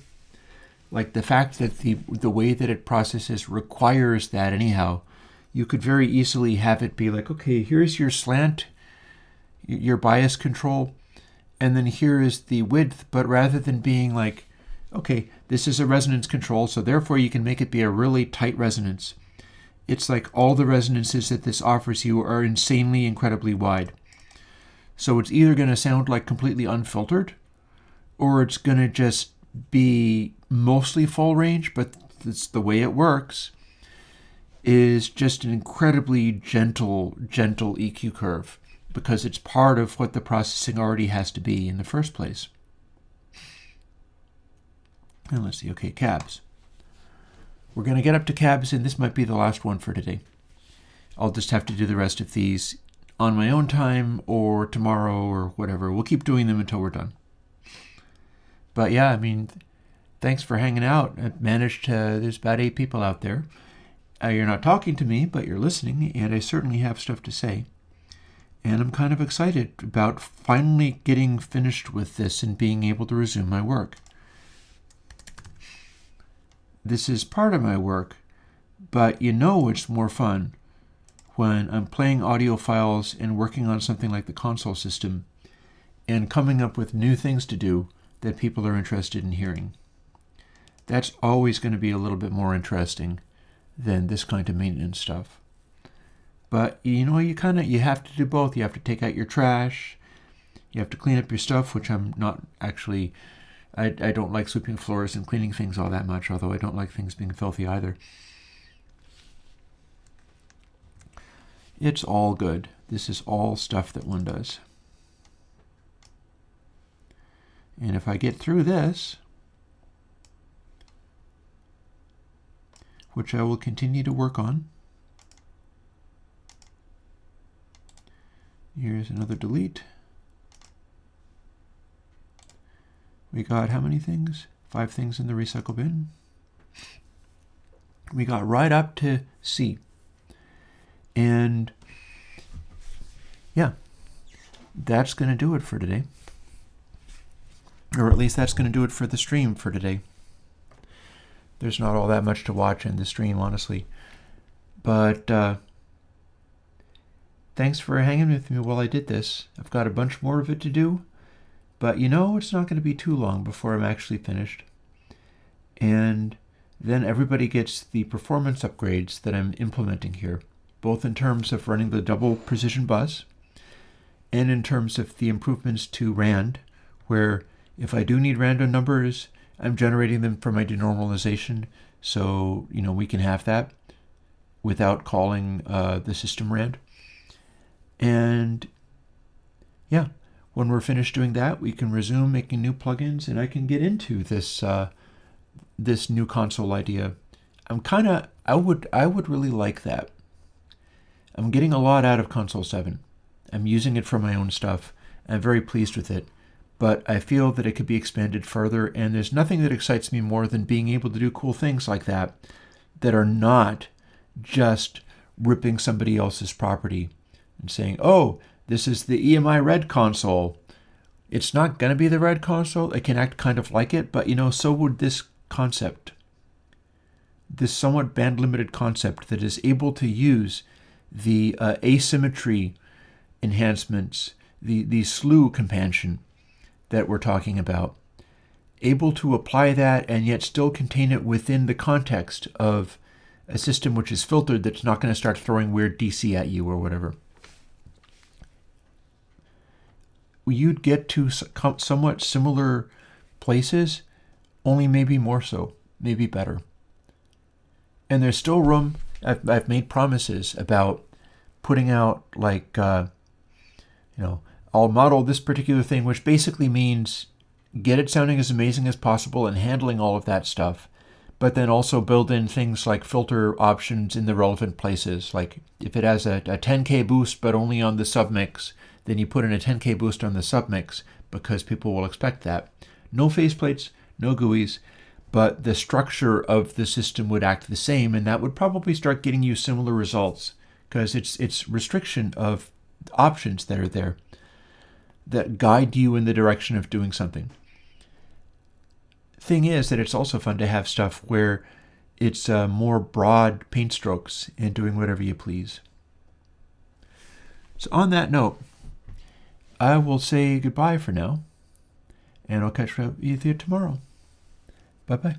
[SPEAKER 1] Like the fact that the way that it processes requires that anyhow. You could very easily have it be like, okay, here's your slant, your bias control, and then here is the width, but rather than being like, okay, this is a resonance control, so therefore you can make it be a really tight resonance. It's like all the resonances that this offers you are insanely, incredibly wide. So it's either going to sound like completely unfiltered, or it's going to just be mostly full range, but it's the way it works is just an incredibly gentle EQ curve, because it's part of what the processing already has to be in the first place. And let's see, okay, cabs. We're going to get up to cabs, and this might be the last one for today. I'll just have to do the rest of these on my own time or tomorrow or whatever. We'll keep doing them until we're done. But yeah, I mean, thanks for hanging out. I've managed to, there's about 8 people out there. You're not talking to me, but you're listening, and I certainly have stuff to say. And I'm kind of excited about finally getting finished with this and being able to resume my work. This is part of my work, but you know it's more fun when I'm playing audio files and working on something like the console system and coming up with new things to do that people are interested in hearing. That's always going to be a little bit more interesting than this kind of maintenance stuff. But you know, you have to do both. You have to take out your trash, you have to clean up your stuff, which I'm not actually, I don't like sweeping floors and cleaning things all that much, although I don't like things being filthy either. It's all good. This is all stuff that one does. And if I get through this, which I will continue to work on. Here's another delete. We got how many things? 5 things in the recycle bin. We got right up to C. And yeah, that's going to do it for today. Or at least that's going to do it for the stream for today. There's not all that much to watch in the stream, honestly. But thanks for hanging with me while I did this. I've got a bunch more of it to do. But you know, it's not going to be too long before I'm actually finished. And then everybody gets the performance upgrades that I'm implementing here, both in terms of running the double precision bus and in terms of the improvements to RAND, where if I do need random numbers, I'm generating them for my denormalization, so you know we can have that without calling the system RAND. And yeah, when we're finished doing that, we can resume making new plugins, and I can get into this this new console idea. I would really like that. I'm getting a lot out of console 7. I'm using it for my own stuff, I'm very pleased with it, but I feel that it could be expanded further, and there's nothing that excites me more than being able to do cool things like that that are not just ripping somebody else's property and saying, oh, this is the EMI Red console. It's not going to be the Red console. It can act kind of like it, but so would this concept. This somewhat band-limited concept that is able to use the asymmetry enhancements, the slew compansion that we're talking about, able to apply that and yet still contain it within the context of a system which is filtered, that's not going to start throwing weird DC at you or whatever. You'd get to somewhat similar places, only maybe more so, maybe better. And there's still room. I've made promises about putting out, like, I'll model this particular thing, which basically means get it sounding as amazing as possible and handling all of that stuff, but then also build in things like filter options in the relevant places. Like if it has a 10K boost, but only on the submix, then you put in a 10K boost on the submix because people will expect that. No faceplates, no GUIs, but the structure of the system would act the same, and that would probably start getting you similar results because it's restriction of options that are there that guide you in the direction of doing something. Thing is that it's also fun to have stuff where it's more broad paint strokes and doing whatever you please. So on that note, I will say goodbye for now, and I'll catch up with you tomorrow. Bye-bye.